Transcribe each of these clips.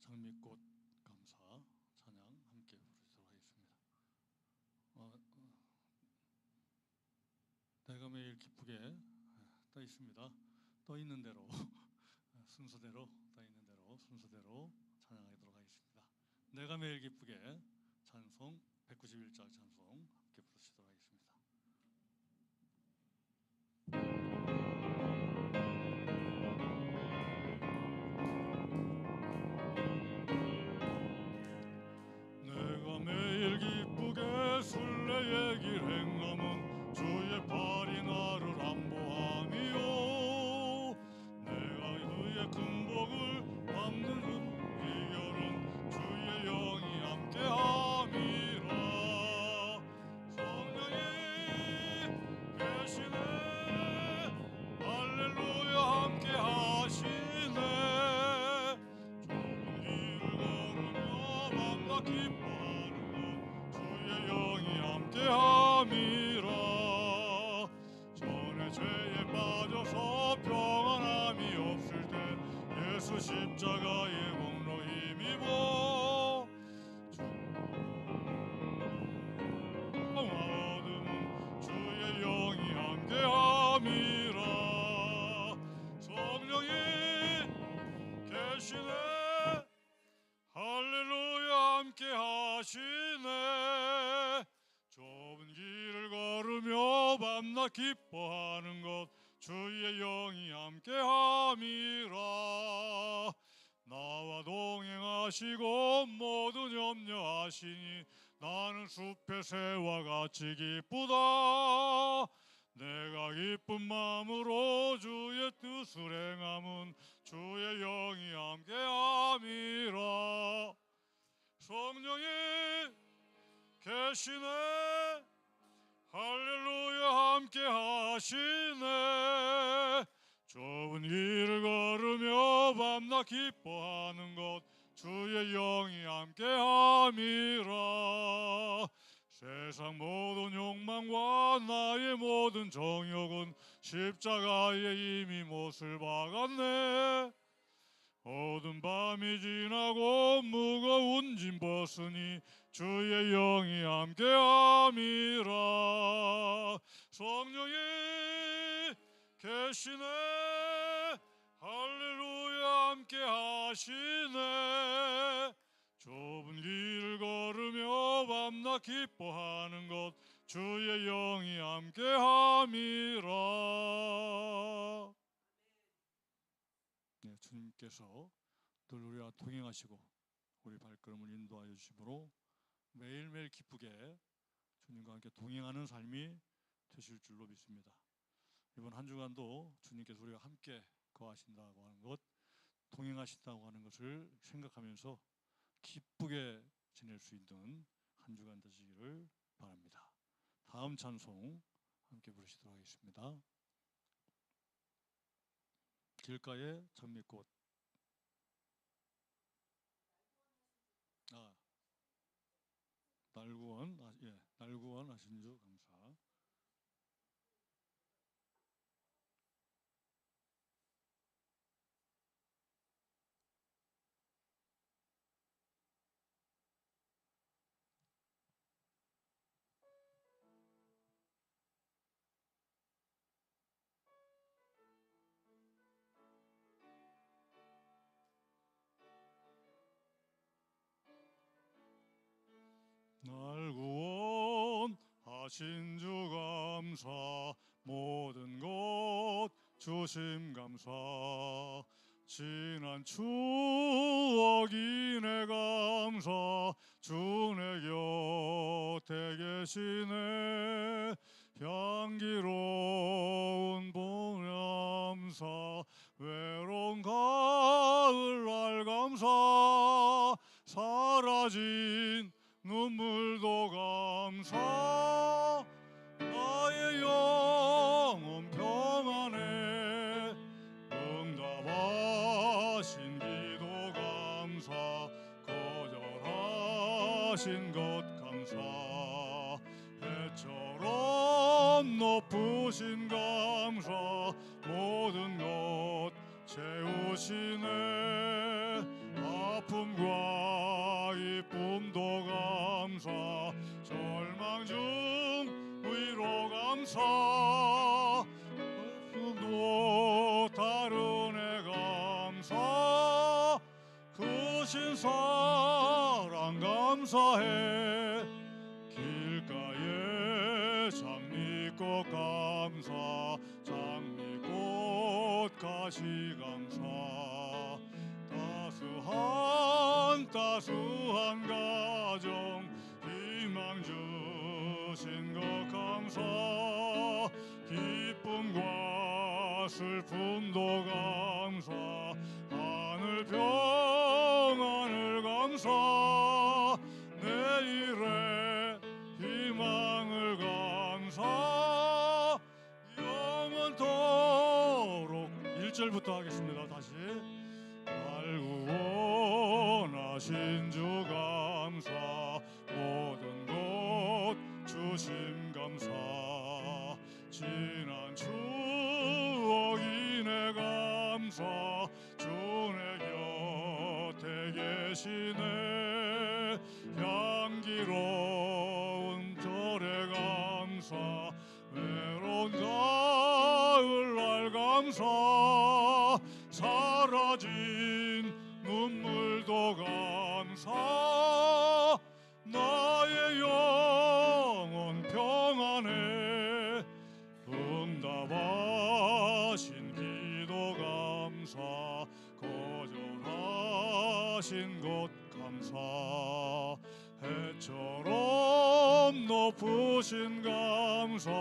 장미꽃 감사 찬양 함께 부르도록 하겠습니다. 내가 매일 기쁘게 떠 있습니다. 떠 있는 대로 순서대로 떠 있는 대로 순서대로 찬양하도록 하겠습니다. 내가 매일 기쁘게 찬송 191장 찬송 함께 부르시도록 하겠습니다. 내가 매일 기쁘게 순례의 길 행함은 주의 팔이 나를 안보함이요 내가 그의 큰 복을 받는 이 결은 주의 영이 함께함이라 성령이 계시네 할렐루야 함께하시네 좁은 길을 걸으며 밤낮 기뻐하는 것 주의 영이 함께함이라 전에 죄에 빠져서 평안함이 없을 때 예수 십자가의 공로 힘입어 어둠은 주의 영이 함께함이라 성령이 계시네 할렐루야 함께하시네 좁은 길을 걸으며 밤낮 기뻐하는 것 주의 영이 함께함이라 나와 동행하시고 모든 염려하시니 나는 숲의 새와 같이 기쁘다 내가 기쁜 마음으로 주의 뜻을 행함은 주의 영이 함께함이라 성령이 계시네 할렐루야 함께하시네 좁은 길을 걸으며 밤낮 기뻐하는 것 주의 영이 함께함이라 세상 모든 욕망과 나의 모든 정욕은 십자가에 이미 못을 박았네 어두운 밤이 지나고 무거운 짐 벗으니 주의 영이 함께함이라 성령이 계시네 할렐루야 함께하시네 좁은 길을 걸으며 밤낮 기뻐하는 것 주의 영이 함께함이라 네, 주님께서 늘 우리와 동행하시고 우리 발걸음을 인도하여 주심으로 매일매일 기쁘게 주님과 함께 동행하는 삶이 되실 줄로 믿습니다. 이번 한 주간도 주님께서 우리와 함께 거하신다고 하는 것, 동행하신다고 하는 것을 생각하면서 기쁘게 지낼 수 있는 한 주간 되시기를 바랍니다. 다음 찬송 함께 부르시도록 하겠습니다. 길가에 장미꽃. 날구원 하신 주 감사. 날 구원하신 주 감사 모든 것 주심 감사 지난 추억이네 감사 주 내 곁에 계시네 향기로운 봄감사 외로운 가을날 감사 사라진 눈물도 감사 나의 영혼 평안에 응답하신 기도 감사 거절하신 것 감사 해처럼 높으신 감사 모든 것 채우시네 아픔과 감사 또 다른 애 감사 크신 사랑 감사해 길가에 장미꽃 감사 장미꽃 가시 감사 따스한 가정 희망 주신 것 감사 기쁨과 슬픔도 감사 하늘 평안을 감사 내일의 희망을 감사 영원토록 1절부터 하겠습니다. 다시 날 구원하신 주 감사 모든 것 주심 감사 지난 추억이네 감사 주내 곁에 계시네 향기로운 절에 감사 외로운 가을날 감사 사라진 눈물도 감사 나의 영혼 평안해 응답하신 기도 감사 거절하신 것 감사 해처럼 높으신 감사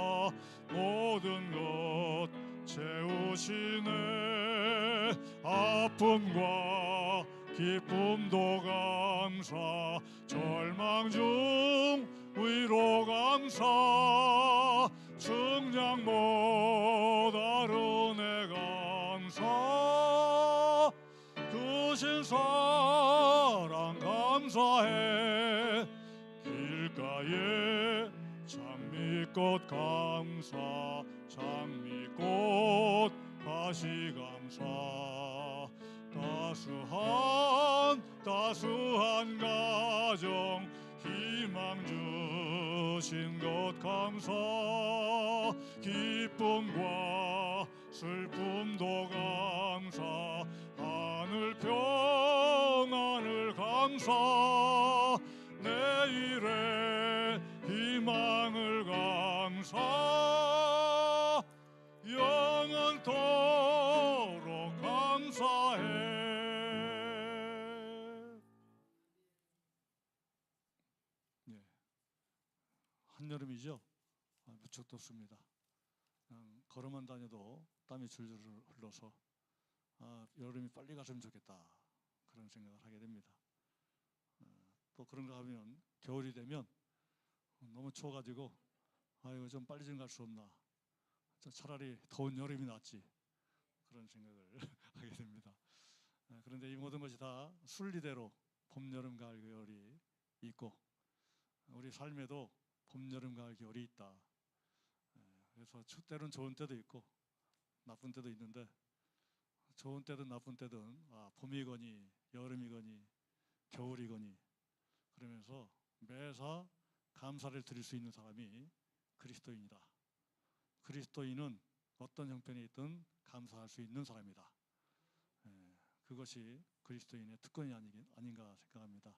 모든 것 채우시네 아픔과 기쁨도 감사 절망 중 위로 감사 승량 모다른 애 감사 크신 사랑 감사해 길가에 장미꽃 감사 장미꽃 가시 감사 따스한 가정 희망 주신 것 감사 기쁨과 슬픔도 감사 하늘 평안을 감사 내일의 희망을 감사 영원토록 감사해. 네, 한여름이죠. 무척 덥습니다. 그냥 걸어만 다녀도 땀이 줄줄 흘러서 여름이 빨리 갔으면 좋겠다 그런 생각을 하게 됩니다. 또 그런가 하면 겨울이 되면 너무 추워가지고 이거 좀 빨리 좀 갈 수 없나 차라리 더운 여름이 낫지 그런 생각을 하게 됩니다. 그런데 이 모든 것이 다 순리대로 봄, 여름, 가을, 겨울이 있고 우리 삶에도 봄, 여름, 가을, 겨울이 있다. 그래서 때론 좋은 때도 있고 나쁜 때도 있는데 좋은 때든 나쁜 때든 봄이거니 여름이거니 겨울이거니 그러면서 매사 감사를 드릴 수 있는 사람이 그리스도인이다. 그리스도인은 어떤 형편에 있든 감사할 수 있는 사람이다. 그것이 그리스도인의 특권이 아닌가 생각합니다.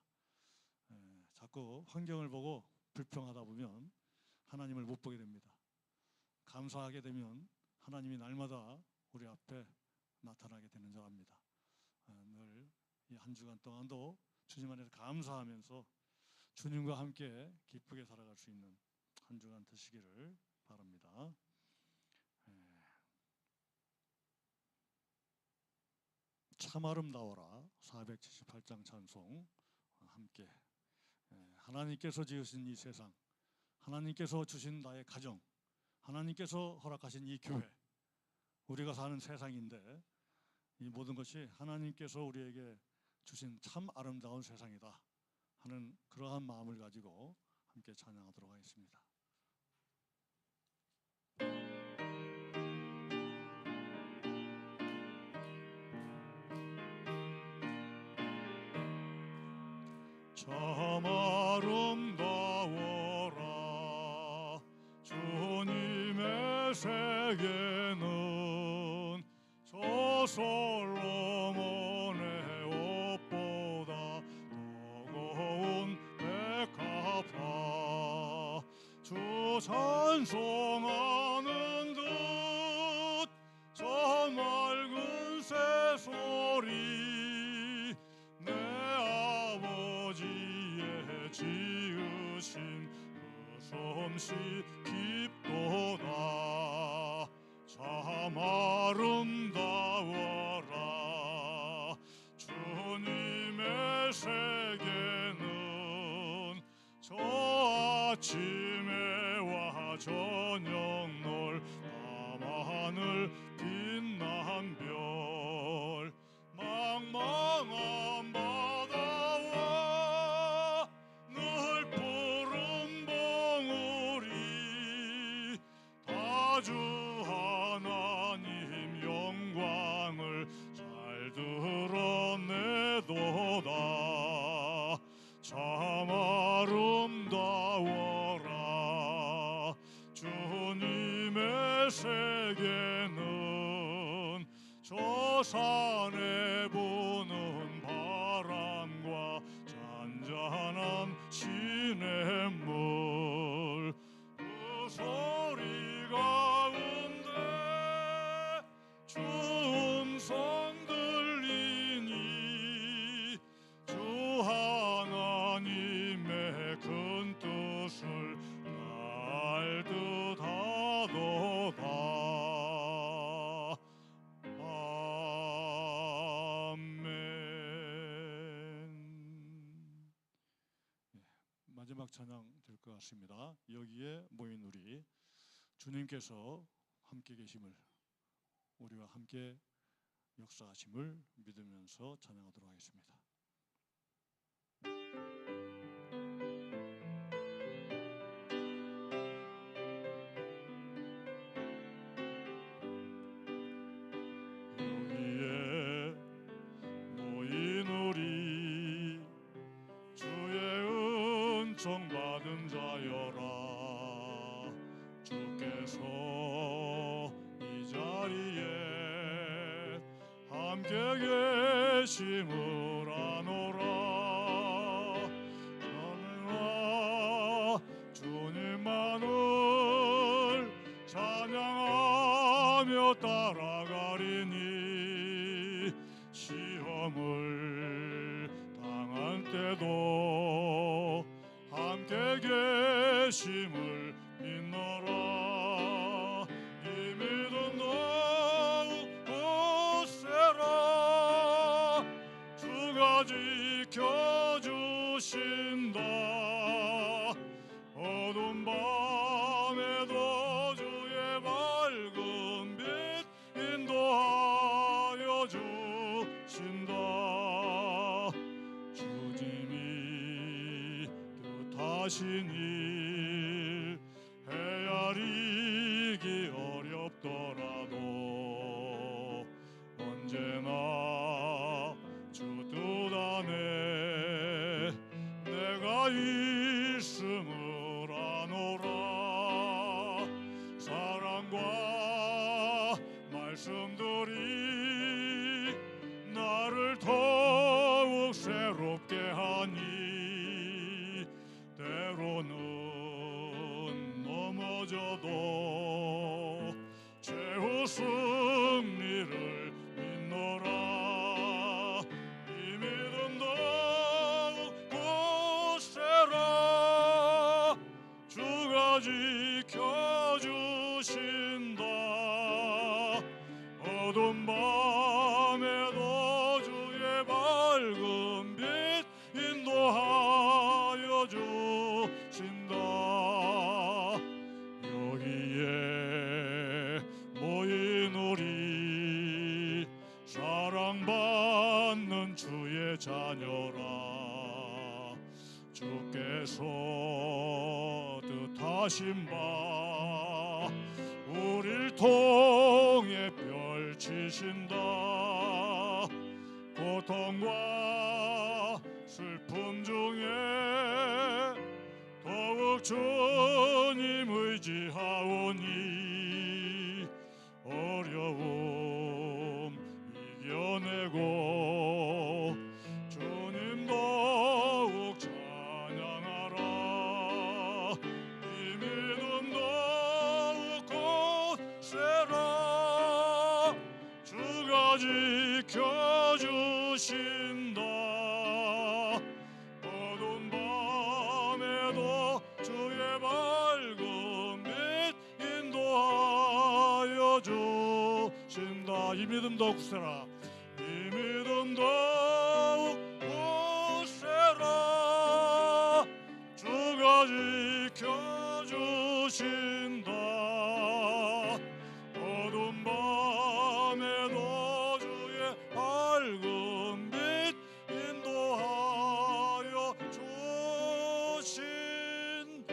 자꾸 환경을 보고 불평하다 보면 하나님을 못 보게 됩니다. 감사하게 되면 하나님이 날마다 우리 앞에 나타나게 되는 줄 압니다. 늘 이 한 주간 동안도 주님 안에서 감사하면서 주님과 함께 기쁘게 살아갈 수 있는 한 주간 되시기를 바랍니다. 참 아름다워라 478장 찬송 함께 하나님께서 지으신 이 세상 하나님께서 주신 나의 가정 하나님께서 허락하신 이 교회 우리가 사는 세상인데 이 모든 것이 하나님께서 우리에게 주신 참 아름다운 세상이다 하는 그러한 마음을 가지고 함께 찬양하도록 하겠습니다. 참 아름다워라 주님의 세계는 저 솔로몬의 옷보다 더고운 백합화 주 찬송하는 듯 저 맑은 새소리 내 아버지의 지으신 그 솜씨 깊도다 참 아름다워라 주님의 세계는 저 아침에와 저녁 놀 밤하늘 빛난 별 망망한 바다와 늘 푸른 봉우리 다주 하나님 영광을 잘 드러내도다 참 아름다워라 주님의 세계는 저 산에 부는 바람과 잔잔한 시냇물 그 소리 가운데 주 음성 들리니 주 하나님의 큰 뜻을 알 듯하도다 마지막 찬양 될 것 같습니다. 여기에 모인 우리 주님께서 함께 계심을 우리와 함께 역사하심을 믿으면서 찬양하도록 하겠습니다. 여기에 모인 우리 주의 은총 받은 자여라 주께서 이 자리에 함께 계심을 아노라 나는 주님만을 찬양하며 따라가리니 시험을 당할 때도 함께 계심을 믿노라 이 믿음 더욱 굳세라 주가 지켜주신다 어두운 밤에도 주의 밝은 빛 인도하여 주신다 주님이 뜻하신 일 헤아리기 어렵더라도 언제나 주 뜻 안에 내가 있음을 아노라 사랑과 말씀들이 나를 더욱 새롭게 하니 때로는 넘어져도 최후 승리를 믿노라 이 믿음 더욱 굳세라 주가 지켜주신다 어두운 밤에도 주의 밝은 빛 인도하여 주신다 여기에 모인 우리 사랑받는 주의 자녀라 주께서 뜻하신 바 우릴 통해 펼치신다 고통과 슬픔 중에 더욱 주님 의지하오니 굳세라 이 믿음 더욱 굳세라 이 믿음 더욱 굳세라 주가 지켜주신다 어두운 밤에도 주의 밝은 빛 인도하여 주신다.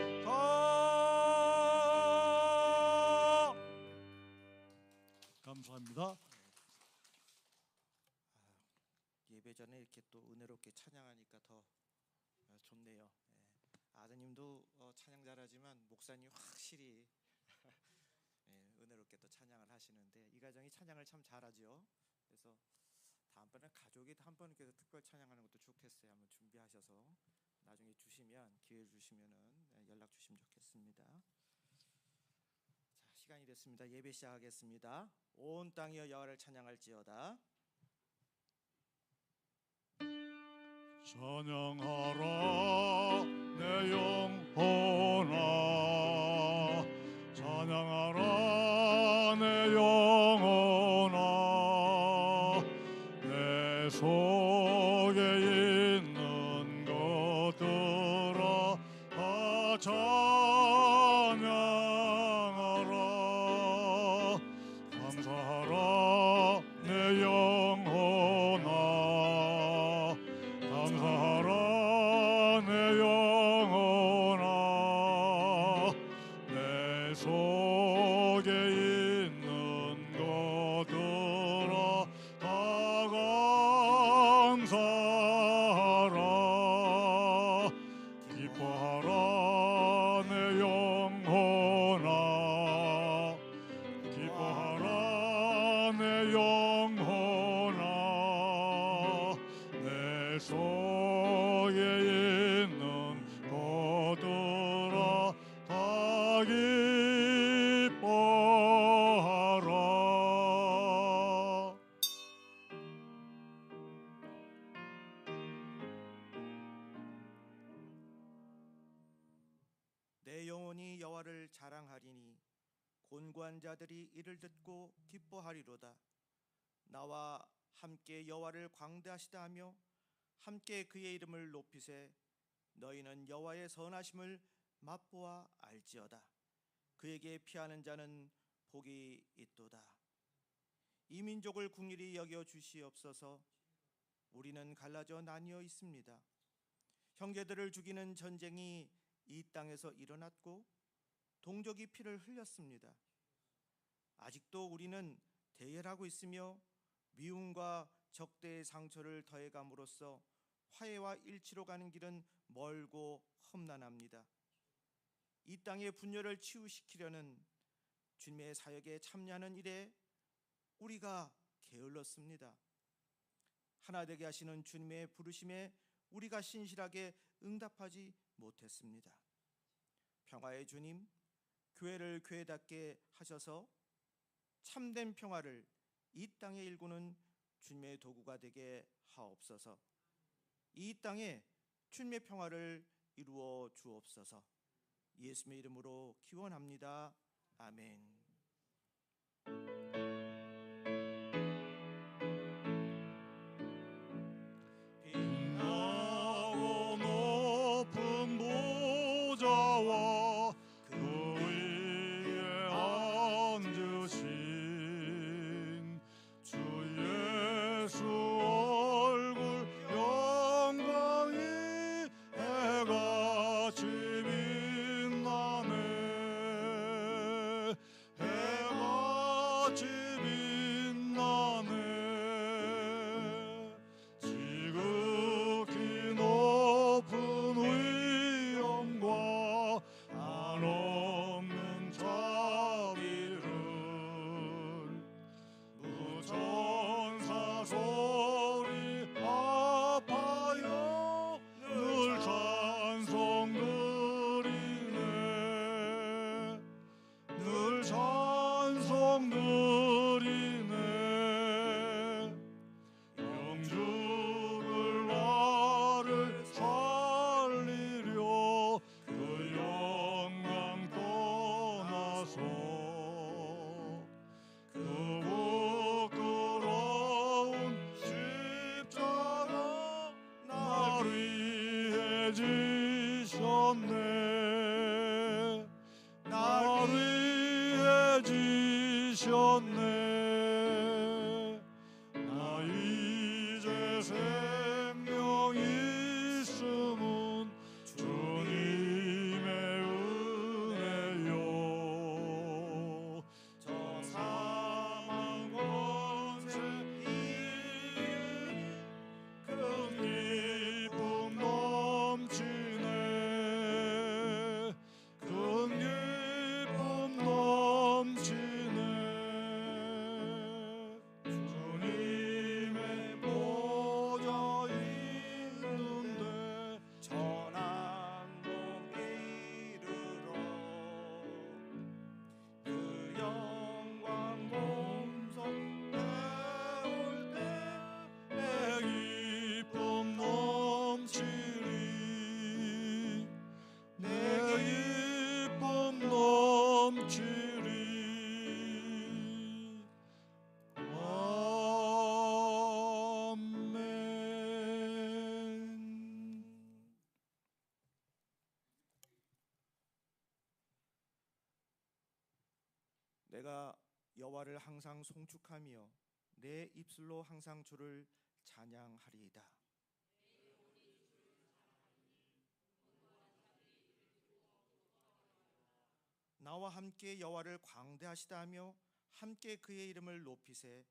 감사합니다. 예배 전에 이렇게 또 은혜롭게 찬양하니까 더 좋네요. 아드님도 찬양 잘하지만 목사님 확실히 은혜롭게 또 찬양을 하시는데 이 가정이 찬양을 참 잘하죠. 그래서 다음번에 가족이 한번 이렇게 특별 찬양하는 것도 좋겠어요. 한번 준비하셔서 나중에 주시면 기회 주시면은 연락 주시면 좋겠습니다. 자, 시간이 됐습니다. 예배 시작하겠습니다. 온 땅이여 여호와를 찬양할지어다. 찬양하라 내 영혼아 찬양하라 내 영혼아 내 속에 있는 것들아 다 찬양하라 감사하라 내 영혼아 감사하라 내 영혼아 내 속에 있는 것들아 다 감사하라 기뻐하라 내 영혼아 기뻐하라 내 영혼아 내 속에 있는 것들아 다 기뻐하라. 내 영혼이 여호와를 자랑하리니 곤고한 자들이 이를 듣고 기뻐하리로다. 나와 함께 여호와를 광대하시다 하며 함께 그의 이름을 높이세. 너희는 여호와의 선하심을 맛보아 알지어다. 그에게 피하는 자는 복이 있도다. 이 민족을 긍휼히 여겨 주시옵소서. 우리는 갈라져 나뉘어 있습니다. 형제들을 죽이는 전쟁이 이 땅에서 일어났고 동족이 피를 흘렸습니다. 아직도 우리는 대열하고 있으며 미움과 적대의 상처를 더해감으로써 화해와 일치로 가는 길은 멀고 험난합니다. 이 땅의 분열을 치유시키려는 주님의 사역에 참여하는 일에 우리가 게을렀습니다. 하나 되게 하시는 주님의 부르심에 우리가 신실하게 응답하지 못했습니다. 평화의 주님, 교회를 교회답게 하셔서 참된 평화를 이 땅에 일구는 주님의 도구가 되게 하옵소서. 이 땅에 주님의 평화를 이루어 주옵소서. 예수님의 이름으로 기원합니다. 아멘. 빛나고 높은 보좌와 그 위에 앉으신 주 예수 얼굴 영광이 해같이 빛나네 해같이 지셨네. 날 위해 지셨네. 나 이제 생명 있음은 주님의 은혜요. 저 사망 권세 이기니 큰 기쁨 넘치네. 큰 기쁨 넘치네. 주님의 보좌 있는데 천한 복 이르러 그 영광 몸소 배울 때 내 기쁨 넘치리. 내 기쁨 넘치리. 아멘. 내가 여호와를 항상 송축하며 내 입술로 항상 주를 찬양하리이다. 나와 함께 여호와를 광대하시다 하며 함께 그의 이름을 높이세.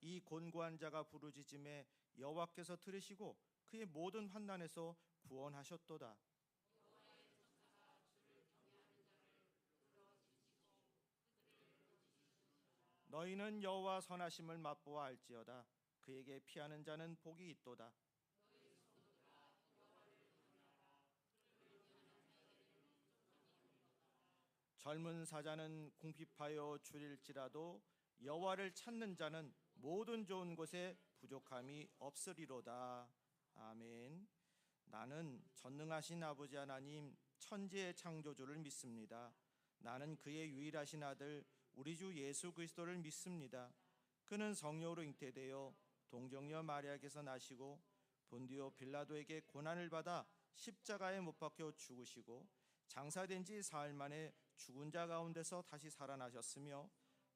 이 곤고한 자가 부르짖음에 여호와께서 들으시고 그의 모든 환난에서 구원하셨도다. 너희는 여호와 선하심을 맛보아 알지어다. 그에게 피하는 자는 복이 있도다. 젊은 사자는 궁핍하여 줄일지라도 여호와를 찾는 자는 모든 좋은 곳에 부족함이 없으리로다. 아멘. 나는 전능하신 아버지 하나님 천지의 창조주를 믿습니다. 나는 그의 유일하신 아들 우리 주 예수 그리스도를 믿습니다. 그는 성령으로 잉태되어 동정녀 마리아에게서 나시고 본디오 빌라도에게 고난을 받아 십자가에 못 박혀 죽으시고 장사된 지 사흘 만에 죽은 자 가운데서 다시 살아나셨으며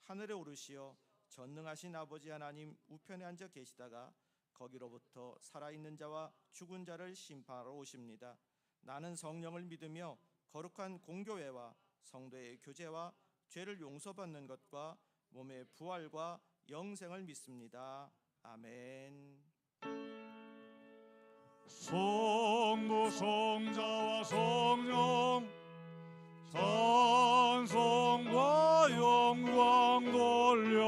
하늘에 오르시어 전능하신 아버지 하나님 우편에 앉아 계시다가 거기로부터 살아있는 자와 죽은 자를 심판하러 오십니다. 나는 성령을 믿으며 거룩한 공교회와 성도의 교제와 죄를 용서받는 것과 몸의 부활과 영생을 믿습니다. 아멘. 성부 성자와 성령 찬송과 영광 돌려보내세.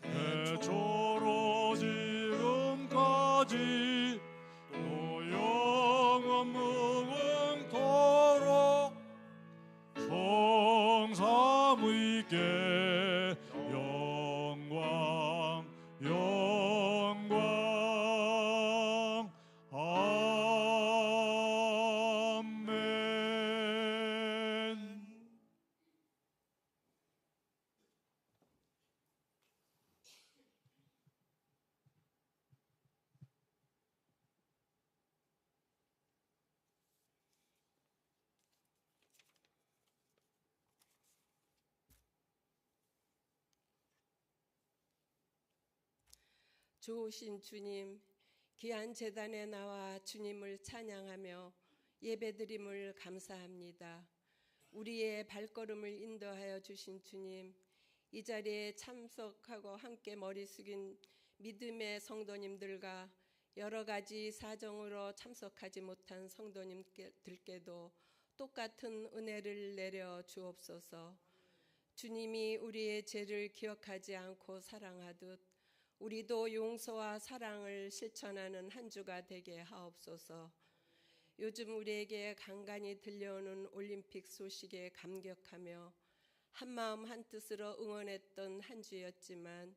태초로 지금까지 또 영원 무궁토록 성삼위께 영광 영광. 아멘. 좋으신 주님, 귀한 제단에 나와 주님을 찬양하며 예배드림을 감사합니다. 우리의 발걸음을 인도하여 주신 주님, 이 자리에 참석하고 함께 머리 숙인 믿음의 성도님들과 여러 가지 사정으로 참석하지 못한 성도님들께도 똑같은 은혜를 내려 주옵소서. 주님이 우리의 죄를 기억하지 않고 사랑하듯 우리도 용서와 사랑을 실천하는 한 주가 되게 하옵소서. 요즘 우리에게 간간히 들려오는 올림픽 소식에 감격하며 한마음 한뜻으로 응원했던 한 주였지만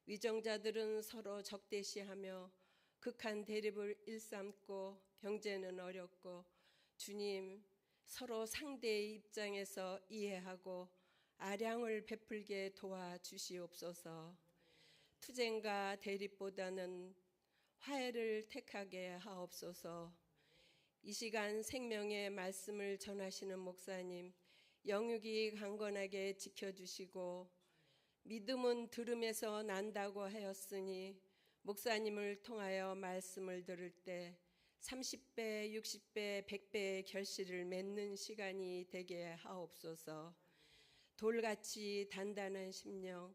위정자들은 서로 적대시하며 극한 대립을 일삼고 경제는 어렵고 주님, 서로 상대의 입장에서 이해하고 아량을 베풀게 도와주시옵소서. 투쟁과 대립보다는 화해를 택하게 하옵소서. 이 시간 생명의 말씀을 전하시는 목사님 영육이 강건하게 지켜주시고, 믿음은 들음에서 난다고 하였으니 목사님을 통하여 말씀을 들을 때 30배, 60배, 100배의 결실을 맺는 시간이 되게 하옵소서. 돌같이 단단한 심령,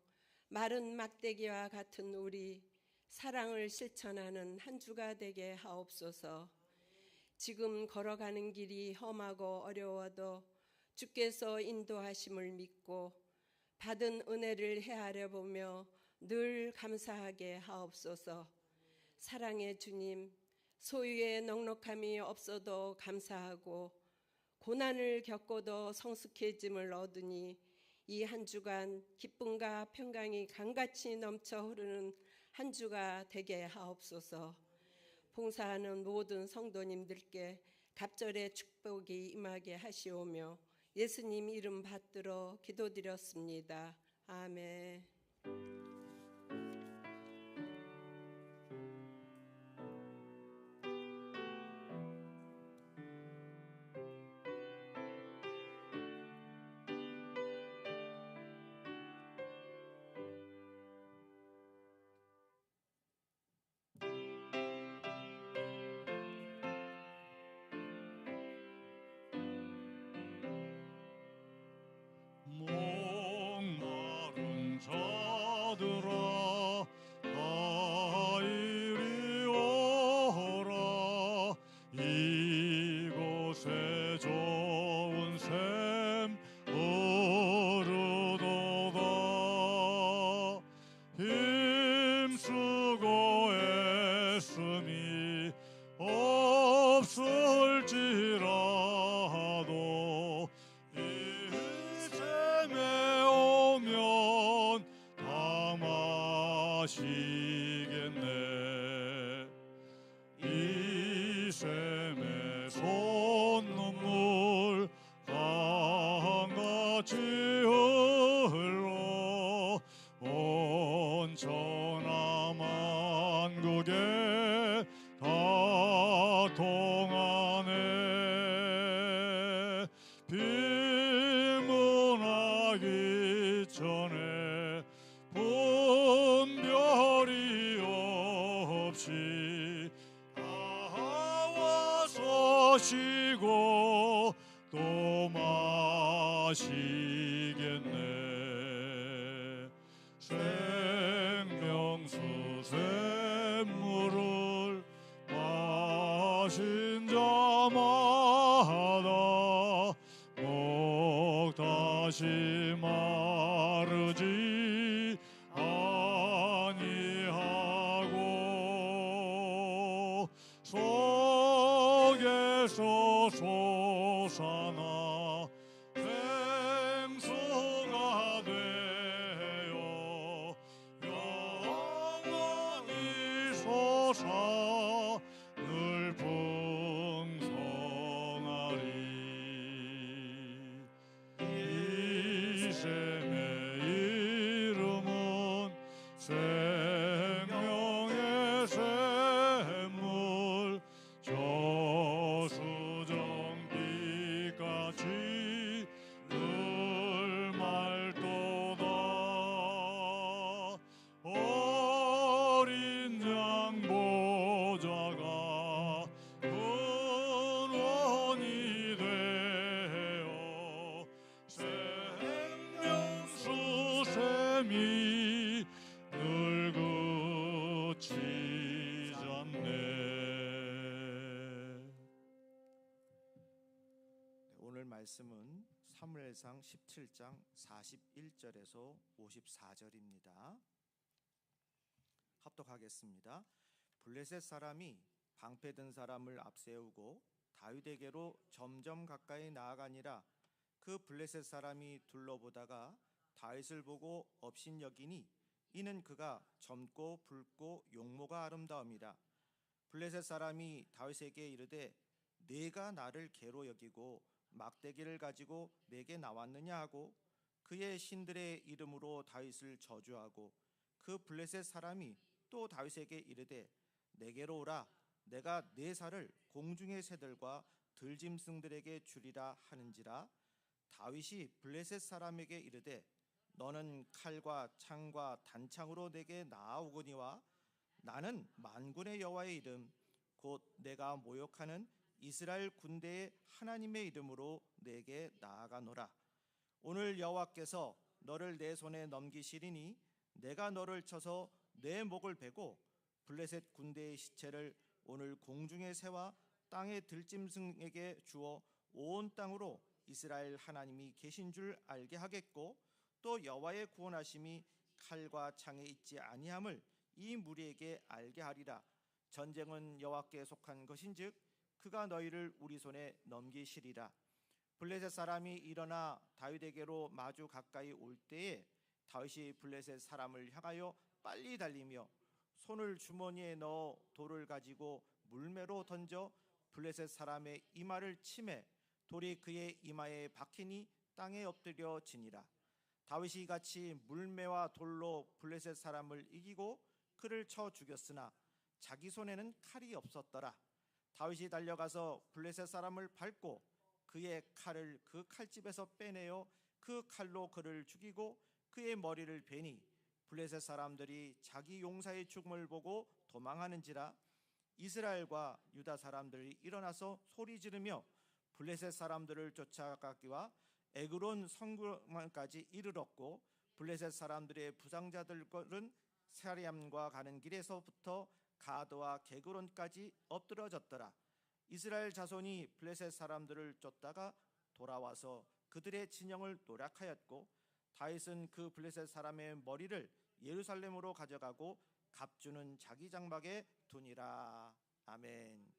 마른 막대기와 같은 우리 사랑을 실천하는 한 주가 되게 하옵소서. 지금 걸어가는 길이 험하고 어려워도 주께서 인도하심을 믿고 받은 은혜를 헤아려 보며 늘 감사하게 하옵소서. 사랑의 주님, 소유의 넉넉함이 없어도 감사하고 고난을 겪어도 성숙해짐을 얻으니 이 한 주간 기쁨과 평강이 강같이 넘쳐 흐르는 한 주가 되게 하옵소서. 봉사하는 모든 성도님들께 갑절의 축복이 임하게 하시오며 예수님 이름 받들어 기도드렸습니다. 아멘. 목마른 자들아 다 이리 오라. 이곳에 좋은 샘 흐르도다. 힘쓰고 애씀이 없을지라도 이 샘에 오면 다 마시겠네. 이 샘에 솟는물 강같이 흘러 온 천하만국에 다 통하네. 비문하기 전에 분별이 없이 와서 쉬고 또 마시겠네. 생명수 샘물을 마신 자마다 목 다시 마르지 아니하고 속에서 솟아나 생수가 되어 영원히 솟아 늘 풍성하리. 이 샘의 이름은 생명의 샘물, 저수정비같이 늘 맑도다. 어린 양 보좌가 근원이 되어 생명수 샘이 늘 그치지 않네. 오늘 말씀은 사무엘상 17장 41절에서 54절입니다. 합독하겠습니다. 블레셋 사람이 방패든 사람을 앞세우고 다윗에게로 점점 가까이 나아가니라. 그 블레셋 사람이 둘러보다가 다윗을 보고 업신여기니 이는 그가 젊고 붉고 용모가 아름다움이라. 블레셋 사람이 다윗에게 이르되 내가 나를 개로 여기고 막대기를 가지고 내게 나왔느냐 하고 그의 신들의 이름으로 다윗을 저주하고 그 블레셋 사람이 또 다윗에게 이르되 내게로 오라 내가 네 살을 공중의 새들과 들짐승들에게 주리라 하는지라. 다윗이 블레셋 사람에게 이르되 너는 칼과 창과 단창으로 내게 나아오거니와 나는 만군의 여호와의 이름 곧 내가 모욕하는 이스라엘 군대의 하나님의 이름으로 내게 나아가노라. 오늘 여호와께서 너를 내 손에 넘기시리니 내가 너를 쳐서 내 목을 베고 블레셋 군대의 시체를 오늘 공중의 새와 땅의 들짐승에게 주어 온 땅으로 이스라엘 하나님이 계신 줄 알게 하겠고 또 여호와의 구원하심이 칼과 창에 있지 아니함을 이 무리에게 알게 하리라. 전쟁은 여호와께 속한 것인즉 그가 너희를 우리 손에 넘기시리라. 블레셋 사람이 일어나 다윗에게로 마주 가까이 올 때에 다윗이 블레셋 사람을 향하여 빨리 달리며 손을 주머니에 넣어 돌을 가지고 물매로 던져 블레셋 사람의 이마를 치매 돌이 그의 이마에 박히니 땅에 엎드려 지니라. 다윗이 같이 물매와 돌로 블레셋 사람을 이기고 그를 쳐 죽였으나 자기 손에는 칼이 없었더라. 다윗이 달려가서 블레셋 사람을 밟고 그의 칼을 그 칼집에서 빼내어 그 칼로 그를 죽이고 그의 머리를 베니 블레셋 사람들이 자기 용사의 죽음을 보고 도망하는지라. 이스라엘과 유다 사람들이 일어나서 소리 지르며 블레셋 사람들을 쫓아가기와 에그론 성곽까지 이르렀고 블레셋 사람들의 부상자들은 사리암과 가는 길에서부터 가드와 게그론까지 엎드러졌더라. 이스라엘 자손이 블레셋 사람들을 쫓다가 돌아와서 그들의 진영을 노략하였고 다윗은 그 블레셋 사람의 머리를 예루살렘으로 가져가고 갑주는 자기 장막에 두니라. 아멘.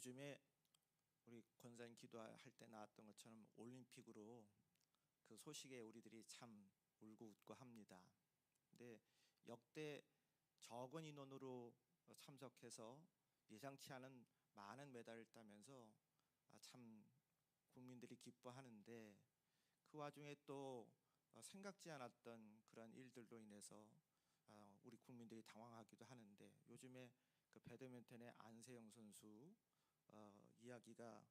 요즘에 우리 권사님 기도할 때 나왔던 것처럼 올림픽으로 그 소식에 우리들이 참 울고 웃고 합니다. 근데 역대 적은 인원으로 참석해서 예상치 않은 많은 메달을 따면서 참 국민들이 기뻐하는데, 그 와중에 또 생각지 않았던 그런 일들로 인해서 우리 국민들이 당황하기도 하는데, 요즘에 그 배드민턴의 안세영 선수 이야기가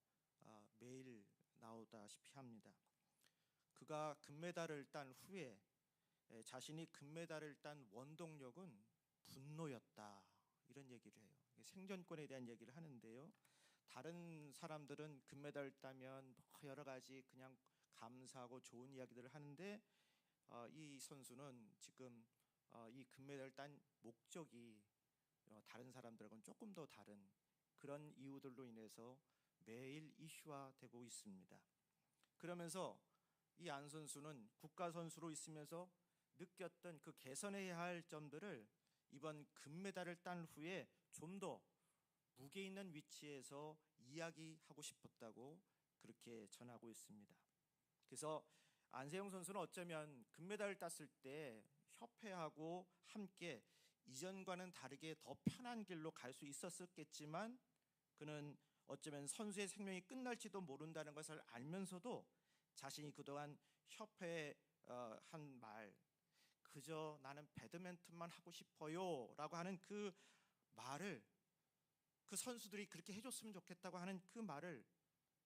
매일 나오다시피 합니다. 그가 금메달을 딴 후에 자신이 금메달을 딴 원동력은 분노였다, 이런 얘기를 해요. 생존권에 대한 얘기를 하는데요. 다른 사람들은 금메달을 따면 여러 가지 그냥 감사하고 좋은 이야기들을 하는데, 이 선수는 지금 이 금메달을 딴 목적이 다른 사람들하고는 조금 더 다른 그런 이유들로 인해서 매일 이슈화되고 있습니다. 그러면서 이 안 선수는 국가 선수로 있으면서 느꼈던 그 개선해야 할 점들을 이번 금메달을 딴 후에 좀 더 무게 있는 위치에서 이야기하고 싶었다고 그렇게 전하고 있습니다. 그래서 안세영 선수는 어쩌면 금메달을 땄을 때 협회하고 함께 이전과는 다르게 더 편한 길로 갈 수 있었겠지만, 그는 어쩌면 선수의 생명이 끝날지도 모른다는 것을 알면서도 자신이 그동안 협회에 한 말, 그저 나는 배드민턴만 하고 싶어요 라고 하는 그 말을, 그 선수들이 그렇게 해줬으면 좋겠다고 하는 그 말을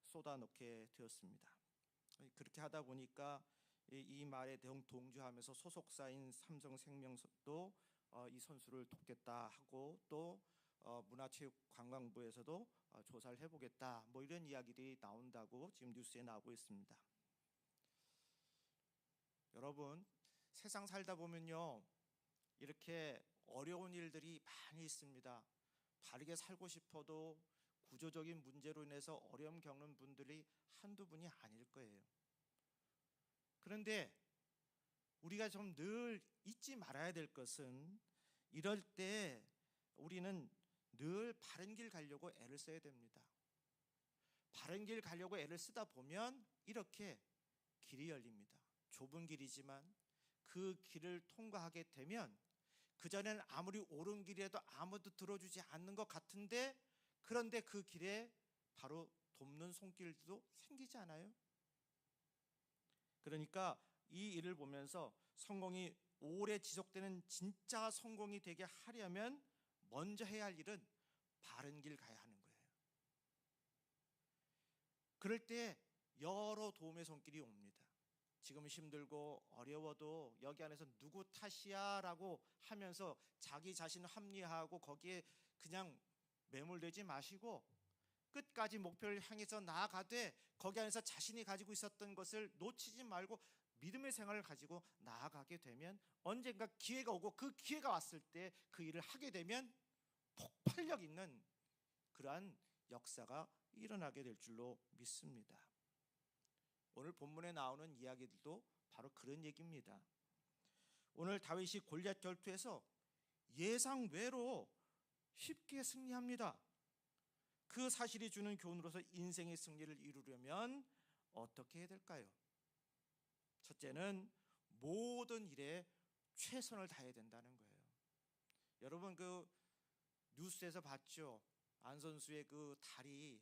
쏟아놓게 되었습니다. 그렇게 하다 보니까 이 말에 동조하면서 소속사인 삼성생명도 이 선수를 돕겠다 하고, 또 문화체육관광부에서도 조사를 해보겠다, 뭐 이런 이야기들이 나온다고 지금 뉴스에 나오고 있습니다. 여러분, 세상 살다 보면요, 이렇게 어려운 일들이 많이 있습니다. 바르게 살고 싶어도 구조적인 문제로 인해서 어려움 겪는 분들이 한두 분이 아닐 거예요. 그런데 우리가 좀 늘 잊지 말아야 될 것은, 이럴 때 우리는 늘 바른 길 가려고 애를 써야 됩니다. 바른 길 가려고 애를 쓰다 보면 이렇게 길이 열립니다. 좁은 길이지만 그 길을 통과하게 되면, 그전에는 아무리 옳은 길이라도 아무도 들어주지 않는 것 같은데, 그런데 그 길에 바로 돕는 손길도 생기지 않아요? 그러니까 이 일을 보면서 성공이 오래 지속되는 진짜 성공이 되게 하려면 먼저 해야 할 일은 바른 길 가야 하는 거예요. 그럴 때 여러 도움의 손길이 옵니다. 지금 힘들고 어려워도 여기 안에서 누구 탓이야 라고 하면서 자기 자신을 합리화하고 거기에 그냥 매몰되지 마시고, 끝까지 목표를 향해서 나아가되 거기 안에서 자신이 가지고 있었던 것을 놓치지 말고 믿음의 생활을 가지고 나아가게 되면 언젠가 기회가 오고, 그 기회가 왔을 때 그 일을 하게 되면 폭발력 있는 그러한 역사가 일어나게 될 줄로 믿습니다. 오늘 본문에 나오는 이야기들도 바로 그런 얘기입니다. 오늘 다윗이 골리앗 결투에서 예상 외로 쉽게 승리합니다. 그 사실이 주는 교훈으로서 인생의 승리를 이루려면 어떻게 해야 될까요? 첫째는 모든 일에 최선을 다해야 된다는 거예요. 여러분, 그 뉴스에서 봤죠? 안 선수의 그 다리,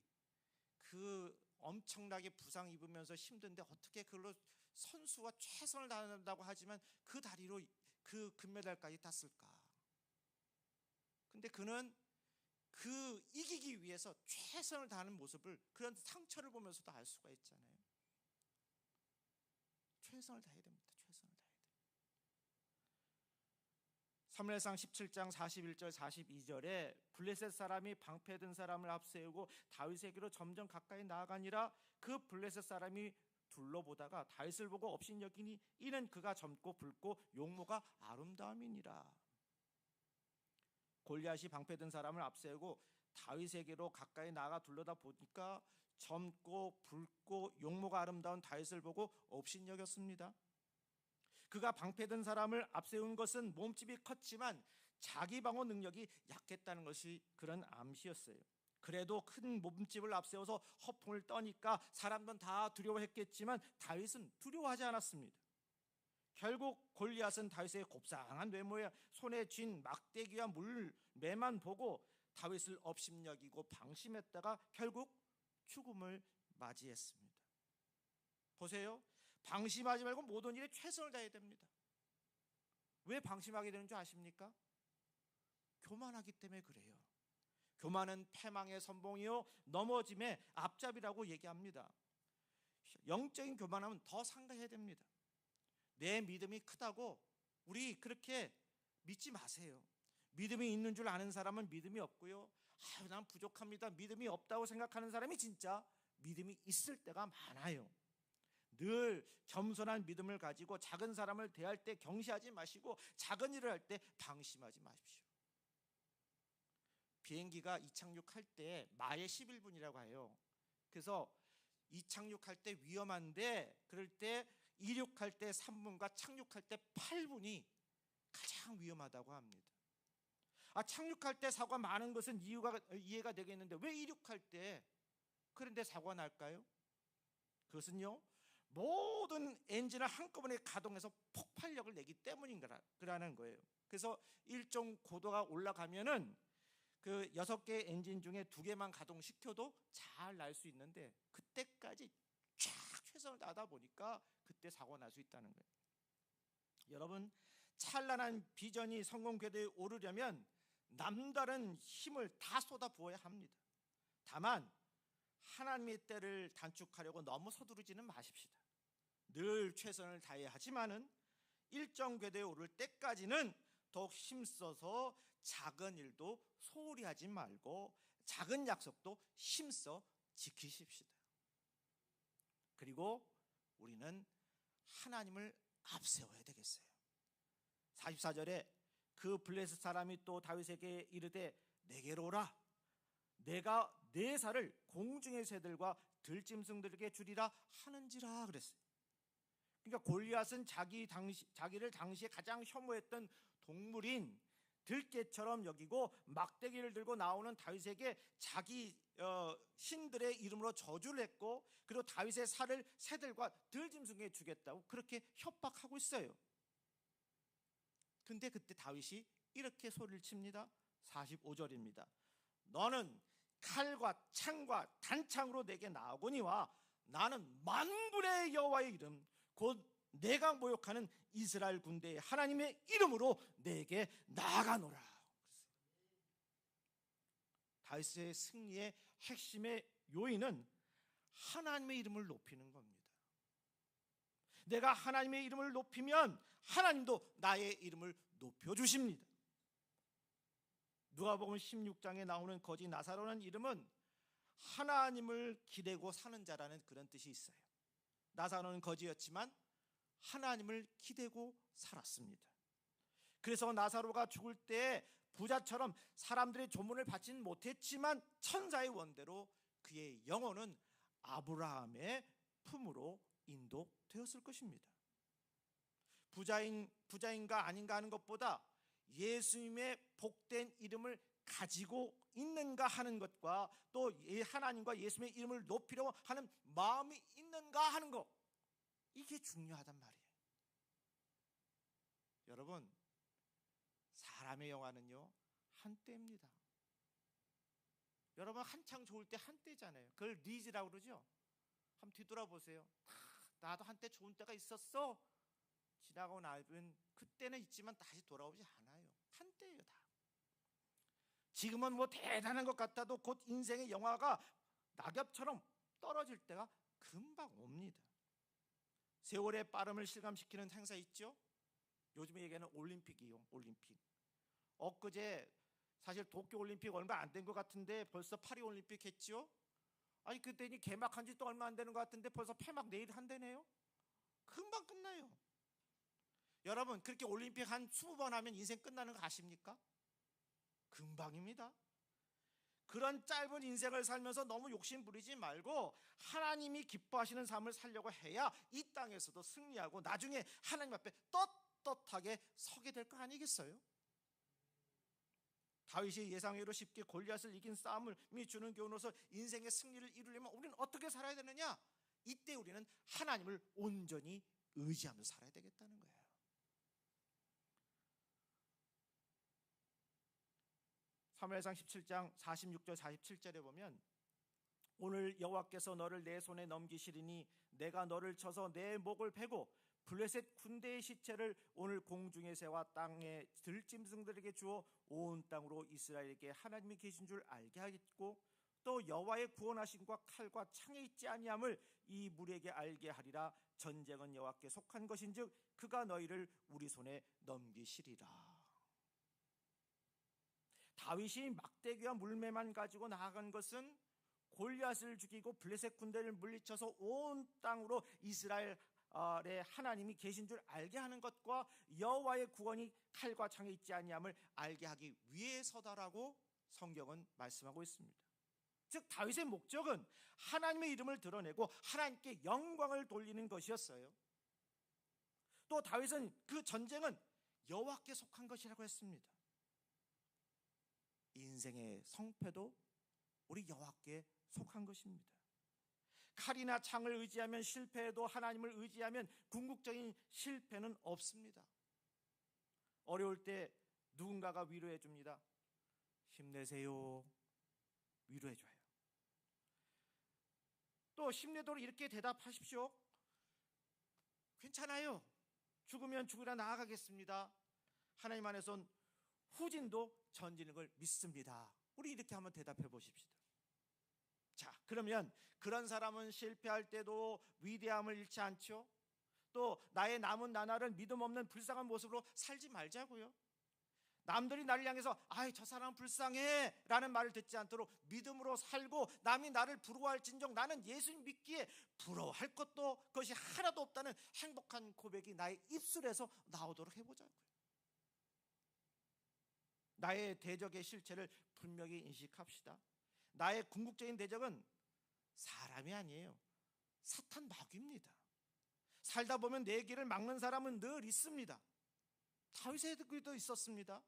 그 엄청나게 부상 입으면서 힘든데 어떻게 그걸로 선수가 최선을 다한다고 하지만 그 다리로 그 금메달까지 땄을까? 근데 그는 그 이기기 위해서 최선을 다하는 모습을, 그런 상처를 보면서도 알 수가 있잖아요. 최선을 다해야 됩니다. 최선을 다해야 됩니다. 사무엘상 17장 41절 42절에 블레셋 사람이 방패 든 사람을 앞세우고 다윗에게로 점점 가까이 나아가니라. 그 블레셋 사람이 둘러보다가 다윗을 보고 업신여기니 이는 그가 젊고 붉고 용모가 아름다움이니라. 골리앗이 방패 든 사람을 앞세우고 다윗에게로 가까이 나아가 둘러다 보니까 젊고 붉고 용모가 아름다운 다윗을 보고 업신여겼습니다. 그가 방패 든 사람을 앞세운 것은 몸집이 컸지만 자기 방어 능력이 약했다는 것이 그런 암시였어요. 그래도 큰 몸집을 앞세워서 허풍을 떠니까 사람들은 다 두려워했겠지만 다윗은 두려워하지 않았습니다. 결국 골리앗은 다윗의 곱상한 외모에 손에 쥔 막대기와 물매만 보고 다윗을 업신여기고 방심했다가 결국 죽음을 맞이했습니다. 보세요. 방심하지 말고 모든 일에 최선을 다해야 됩니다. 왜 방심하게 되는 줄 아십니까? 교만하기 때문에 그래요. 교만은 패망의 선봉이요 넘어짐의 앞잡이라고 얘기합니다. 영적인 교만하면 더 상가해야 됩니다. 내 믿음이 크다고 우리 그렇게 믿지 마세요. 믿음이 있는 줄 아는 사람은 믿음이 없고요. 난 부족합니다. 믿음이 없다고 생각하는 사람이 진짜 믿음이 있을 때가 많아요. 늘 겸손한 믿음을 가지고 작은 사람을 대할 때 경시하지 마시고 작은 일을 할 때 방심하지 마십시오. 비행기가 이착륙할 때 마의 11분이라고 해요. 그래서 이착륙할 때 위험한데 그럴 때 이륙할 때 3분과 착륙할 때 8분이 가장 위험하다고 합니다. 착륙할 때 사고가 많은 것은 이해가 되겠는데 왜 이륙할 때 그런데 사고가 날까요? 그것은요 모든 엔진을 한꺼번에 가동해서 폭발력을 내기 때문이라는 거예요. 그래서 일정 고도가 올라가면은 그 6개 엔진 중에 2개만 가동시켜도 잘 날 수 있는데 그때까지 쫙 최선을 다하다 보니까 그때 사고가 날 수 있다는 거예요. 여러분, 찬란한 비전이 성공 궤도에 오르려면 남다른 힘을 다 쏟아부어야 합니다. 다만 하나님의 때를 단축하려고 너무 서두르지는 마십시다. 늘 최선을 다해야 하지만은 일정 궤도에 오를 때까지는 더욱 힘써서 작은 일도 소홀히 하지 말고 작은 약속도 힘써 지키십시다. 그리고 우리는 하나님을 앞세워야 되겠어요. 44절에 그 블레셋 사람이 또 다윗에게 이르되 내게로 오라. 내가 네 살을 공중의 새들과 들짐승들에게 주리라 하는지라 그랬어요. 그러니까 골리앗은 자기를 당시에 가장 혐오했던 동물인 들깨처럼 여기고 막대기를 들고 나오는 다윗에게 자기 신들의 이름으로 저주를 했고 그리고 다윗의 살을 새들과 들짐승에게 주겠다고 그렇게 협박하고 있어요. 근데 그때 다윗이 이렇게 소리를 칩니다. 45절입니다. 너는 칼과 창과 단창으로 내게 나오거니와 나는 만군의 여호와의 이름 곧 내가 모욕하는 이스라엘 군대의 하나님의 이름으로 내게 나아가노라. 다윗의 승리의 핵심의 요인은 하나님의 이름을 높이는 겁니다. 내가 하나님의 이름을 높이면 하나님도 나의 이름을 높여주십니다. 누가복음 16장에 나오는 거지 나사로라는 이름은 하나님을 기대고 사는 자라는 그런 뜻이 있어요. 나사로는 거지였지만 하나님을 기대고 살았습니다. 그래서 나사로가 죽을 때 부자처럼 사람들의 조문을 받지는 못했지만 천사의 원대로 그의 영혼은 아브라함의 품으로 인도되었을 것입니다. 부자인가 아닌가 하는 것보다 예수님의 복된 이름을 가지고 있는가 하는 것과 또 하나님과 예수님의 이름을 높이려고 하는 마음이 있는가 하는 것, 이게 중요하단 말이에요. 여러분, 사람의 영화는요 한때입니다. 여러분 한창 좋을 때 한때잖아요. 그걸 리즈라고 그러죠. 한번 뒤돌아보세요. 나도 한때 좋은 때가 있었어. 지나고 나면 그때는 있지만 다시 돌아오지 않아요. 한때예요 다. 지금은 뭐 대단한 것 같아도 곧 인생의 영화가 낙엽처럼 떨어질 때가 금방 옵니다. 세월의 빠름을 실감시키는 행사 있죠. 요즘에 얘기하는 올림픽이요. 올림픽. 엊그제 사실 도쿄올림픽 얼마 안 된 것 같은데 벌써 파리올림픽 했죠. 아니 그때니 개막한 지 또 얼마 안 되는 것 같은데 벌써 폐막 내일 한대네요. 금방 끝나요. 여러분 그렇게 올림픽 한 20번 하면 인생 끝나는 거 아십니까? 금방입니다. 그런 짧은 인생을 살면서 너무 욕심 부리지 말고 하나님이 기뻐하시는 삶을 살려고 해야 이 땅에서도 승리하고 나중에 하나님 앞에 떳떳하게 서게 될 거 아니겠어요? 다윗이 예상외로 쉽게 골리앗을 이긴 싸움이 주는 교훈으로서 인생의 승리를 이루려면 우리는 어떻게 살아야 되느냐? 이때 우리는 하나님을 온전히 의지하면서 살아야 되겠다는 거예요. 사무엘상 17장 46절 47절에 보면 오늘 여호와께서 너를 내 손에 넘기시리니 내가 너를 쳐서 내 목을 베고 블레셋 군대의 시체를 오늘 공중의 새와 땅의 들짐승들에게 주어 온 땅으로 이스라엘에게 하나님이 계신 줄 알게 하겠고 또 여호와의 구원하심과 칼과 창에 있지 아니함을 이 무리에게 알게 하리라. 전쟁은 여호와께 속한 것인즉 그가 너희를 우리 손에 넘기시리라. 다윗이 막대기와 물매만 가지고 나아간 것은 골리앗을 죽이고 블레셋 군대를 물리쳐서 온 땅으로 이스라엘의 하나님이 계신 줄 알게 하는 것과 여호와의 구원이 칼과 창에 있지 아니함을 알게 하기 위해서다라고 성경은 말씀하고 있습니다. 즉 다윗의 목적은 하나님의 이름을 드러내고 하나님께 영광을 돌리는 것이었어요. 또 다윗은 그 전쟁은 여호와께 속한 것이라고 했습니다. 인생의 성패도 우리 여호와께 속한 것입니다. 칼이나 창을 의지하면 실패해도 하나님을 의지하면 궁극적인 실패는 없습니다. 어려울 때 누군가가 위로해 줍니다. 힘내세요. 위로해 줘요. 또 힘내도록 이렇게 대답하십시오. 괜찮아요. 죽으면 죽으라 나아가겠습니다. 하나님 안에선 후진도 전진인 걸 믿습니다. 우리 이렇게 한번 대답해 보십시다. 자, 그러면 그런 사람은 실패할 때도 위대함을 잃지 않죠. 또 나의 남은 나날은 믿음 없는 불쌍한 모습으로 살지 말자고요. 남들이 나를 향해서 아이 저 사람 불쌍해 라는 말을 듣지 않도록 믿음으로 살고 남이 나를 부러워할진정 나는 예수님 믿기에 부러워할 것이 하나도 없다는 행복한 고백이 나의 입술에서 나오도록 해보자고요. 나의 대적의 실체를 분명히 인식합시다. 나의 궁극적인 대적은 사람이 아니에요. 사탄 마귀입니다. 살다 보면 내 길을 막는 사람은 늘 있습니다. 다윗에게도 있었습니다.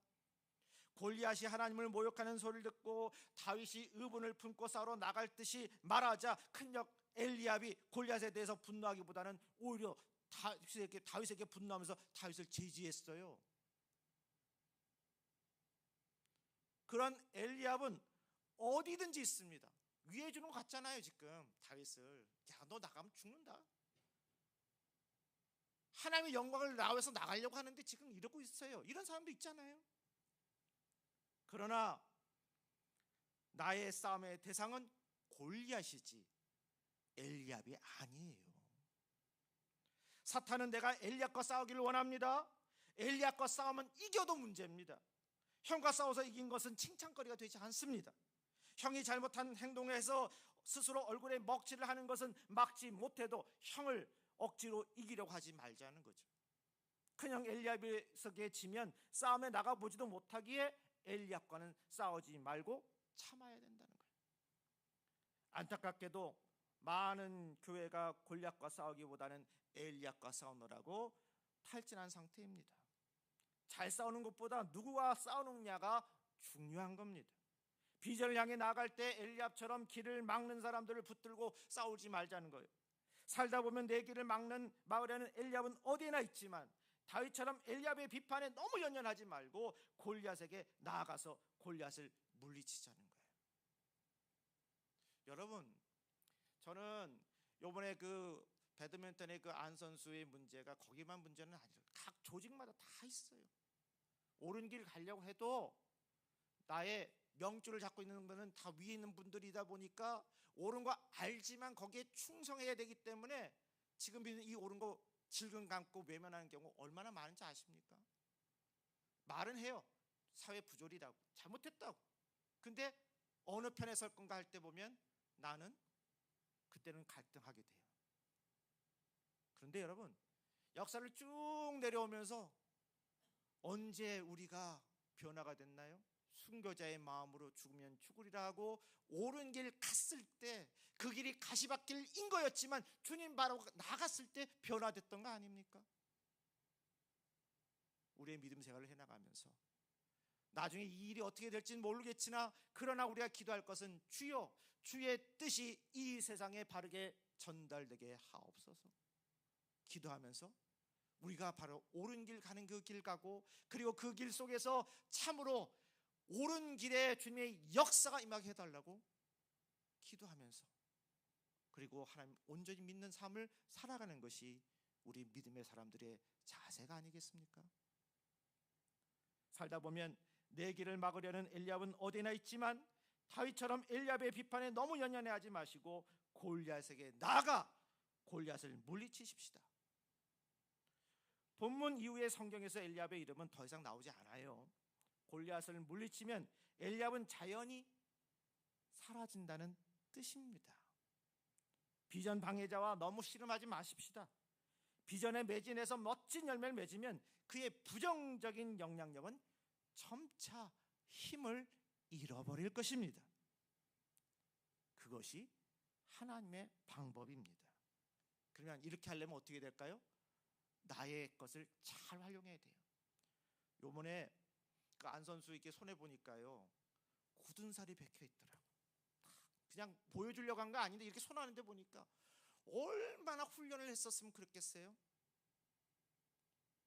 골리앗이 하나님을 모욕하는 소리를 듣고 다윗이 의분을 품고 싸우러 나갈 듯이 말하자 큰역 엘리압이 골리앗에 대해서 분노하기보다는 오히려 다윗에게 분노하면서 다윗을 제지했어요. 그런 엘리압은 어디든지 있습니다. 위해 주는 것 같잖아요. 지금 다윗을 야 너 나가면 죽는다. 하나님의 영광을 나와서 나가려고 하는데 지금 이러고 있어요. 이런 사람도 있잖아요. 그러나 나의 싸움의 대상은 골리앗이지 엘리압이 아니에요. 사탄은 내가 엘리압과 싸우기를 원합니다. 엘리압과 싸우면 이겨도 문제입니다. 형과 싸워서 이긴 것은 칭찬거리가 되지 않습니다. 형이 잘못한 행동을 해서 스스로 얼굴에 먹칠을 하는 것은 막지 못해도 형을 억지로 이기려고 하지 말자는 거죠. 큰형 엘리압에게 지면 싸움에 나가보지도 못하기에 엘리압과는 싸우지 말고 참아야 된다는 거예요. 안타깝게도 많은 교회가 골리앗과 싸우기보다는 엘리압과 싸우느라고 탈진한 상태입니다. 잘 싸우는 것보다 누구와 싸우느냐가 중요한 겁니다. 비전을 향해 나아갈 때 엘리압처럼 길을 막는 사람들을 붙들고 싸우지 말자는 거예요. 살다 보면 내 길을 막는 마을에는 엘리압은 어디에나 있지만 다윗처럼 엘리압의 비판에 너무 연연하지 말고 골리앗에게 나아가서 골리앗을 물리치자는 거예요. 여러분, 저는 이번에 그 배드민턴의 그 안 선수의 문제가 거기만 문제는 아니에요. 각 조직마다 다 있어요. 옳은 길 가려고 해도 나의 명줄을 잡고 있는 분은 다 위에 있는 분들이다 보니까 옳은 거 알지만 거기에 충성해야 되기 때문에 지금 이 옳은 거 질끈 감고 외면하는 경우 얼마나 많은지 아십니까? 말은 해요. 사회 부조리라고 잘못했다고. 근데 어느 편에 설 건가 할 때 보면 나는 그때는 갈등하게 돼요. 그런데 여러분, 역사를 쭉 내려오면서 언제 우리가 변화가 됐나요? 순교자의 마음으로 죽으면 죽으리라 하고 옳은 길 갔을 때 그 길이 가시밭길인 거였지만 주님 바로 나갔을 때 변화됐던 거 아닙니까? 우리의 믿음 생활을 해나가면서 나중에 이 일이 어떻게 될지는 모르겠으나 그러나 우리가 기도할 것은 주여 주의 뜻이 이 세상에 바르게 전달되게 하옵소서. 기도하면서 우리가 바로 옳은 길 가는 그 길 가고, 그리고 그 길 속에서 참으로 옳은 길에 주님의 역사가 임하게 해달라고 기도하면서, 그리고 하나님 온전히 믿는 삶을 살아가는 것이 우리 믿음의 사람들의 자세가 아니겠습니까? 살다 보면 내 길을 막으려는 엘리압은 어디나 있지만 다윗처럼 엘리압의 비판에 너무 연연해하지 마시고 골리앗에게 나아가 골리앗을 물리치십시다. 본문 이후의 성경에서 엘리압의 이름은 더 이상 나오지 않아요. 골리앗을 물리치면 엘리압은 자연히 사라진다는 뜻입니다. 비전 방해자와 너무 씨름하지 마십시다. 비전에 매진해서 멋진 열매를 맺으면 그의 부정적인 영향력은 점차 힘을 잃어버릴 것입니다. 그것이 하나님의 방법입니다. 그러면 이렇게 하려면 어떻게 될까요? 나의 것을 잘 활용해야 돼요. 요번에 그 안 선수 이렇게 손에 보니까요, 굳은 살이 박혀 있더라고. 그냥 보여주려고 한 거 아닌데 이렇게 손하는데 보니까 얼마나 훈련을 했었으면 그랬겠어요.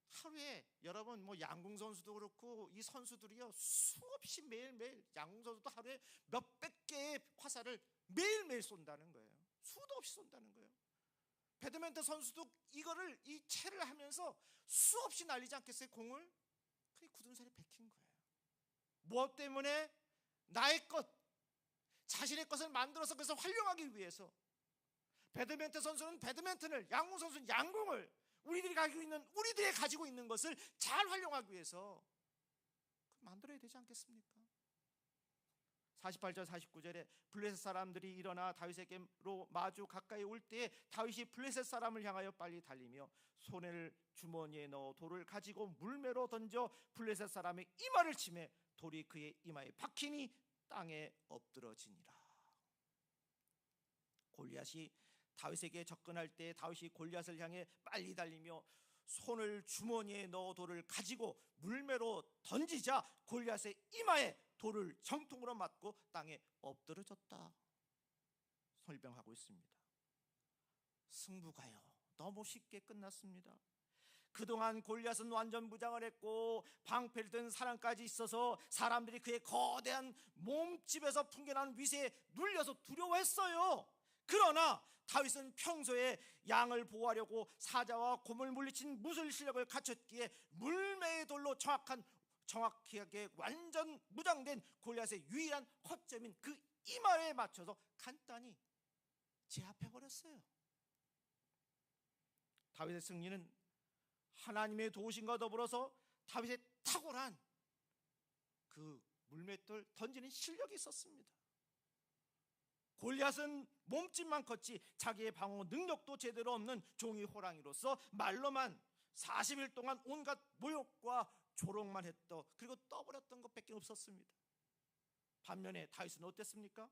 하루에 여러분 뭐 양궁 선수도 그렇고 이 선수들이요 수없이 매일매일, 양궁 선수도 하루에 몇백 개의 화살을 매일매일 쏜다는 거예요. 수도 없이 쏜다는 거예요. 배드민턴 선수도 이거를 이 채를 하면서 수없이 날리지 않겠어요, 공을? 그게 굳은 살이 박힌 거예요. 무엇 때문에? 나의 것, 자신의 것을 만들어서 그래서 활용하기 위해서. 배드민턴 선수는 배드민턴을, 양궁 선수는 양궁을, 우리들이 가지고 있는 것을 잘 활용하기 위해서 만들어야 되지 않겠습니까? 48절 49절에 블레셋 사람들이 일어나 다윗에게로 마주 가까이 올 때에 다윗이 블레셋 사람을 향하여 빨리 달리며 손을 주머니에 넣어 돌을 가지고 물매로 던져 블레셋 사람의 이마를 치매 돌이 그의 이마에 박히니 땅에 엎드러지니라. 골리앗이 다윗에게 접근할 때 다윗이 골리앗을 향해 빨리 달리며 손을 주머니에 넣어 돌을 가지고 물매로 던지자 골리앗의 이마에 돌을 정통으로 맞고 땅에 엎드러졌다 설명하고 있습니다. 승부가요 너무 쉽게 끝났습니다. 그동안 골리앗은 완전 무장을 했고 방패를 든 사람까지 있어서 사람들이 그의 거대한 몸집에서 풍겨나는 위세에 눌려서 두려워했어요. 그러나 다윗은 평소에 양을 보호하려고 사자와 곰을 물리친 무술 실력을 갖췄기에 물매의 돌로 정확하게 완전 무장된 골리앗의 유일한 허점인 그 이마에 맞춰서 간단히 제압해버렸어요. 다윗의 승리는 하나님의 도우심과 더불어서 다윗의 탁월한 그 물맷돌 던지는 실력이 있었습니다. 골리앗은 몸집만 컸지 자기의 방어 능력도 제대로 없는 종이 호랑이로서 말로만 40일 동안 온갖 모욕과 조롱만 했던, 그리고 떠버렸던 것밖에 없었습니다. 반면에 다윗은 어땠습니까?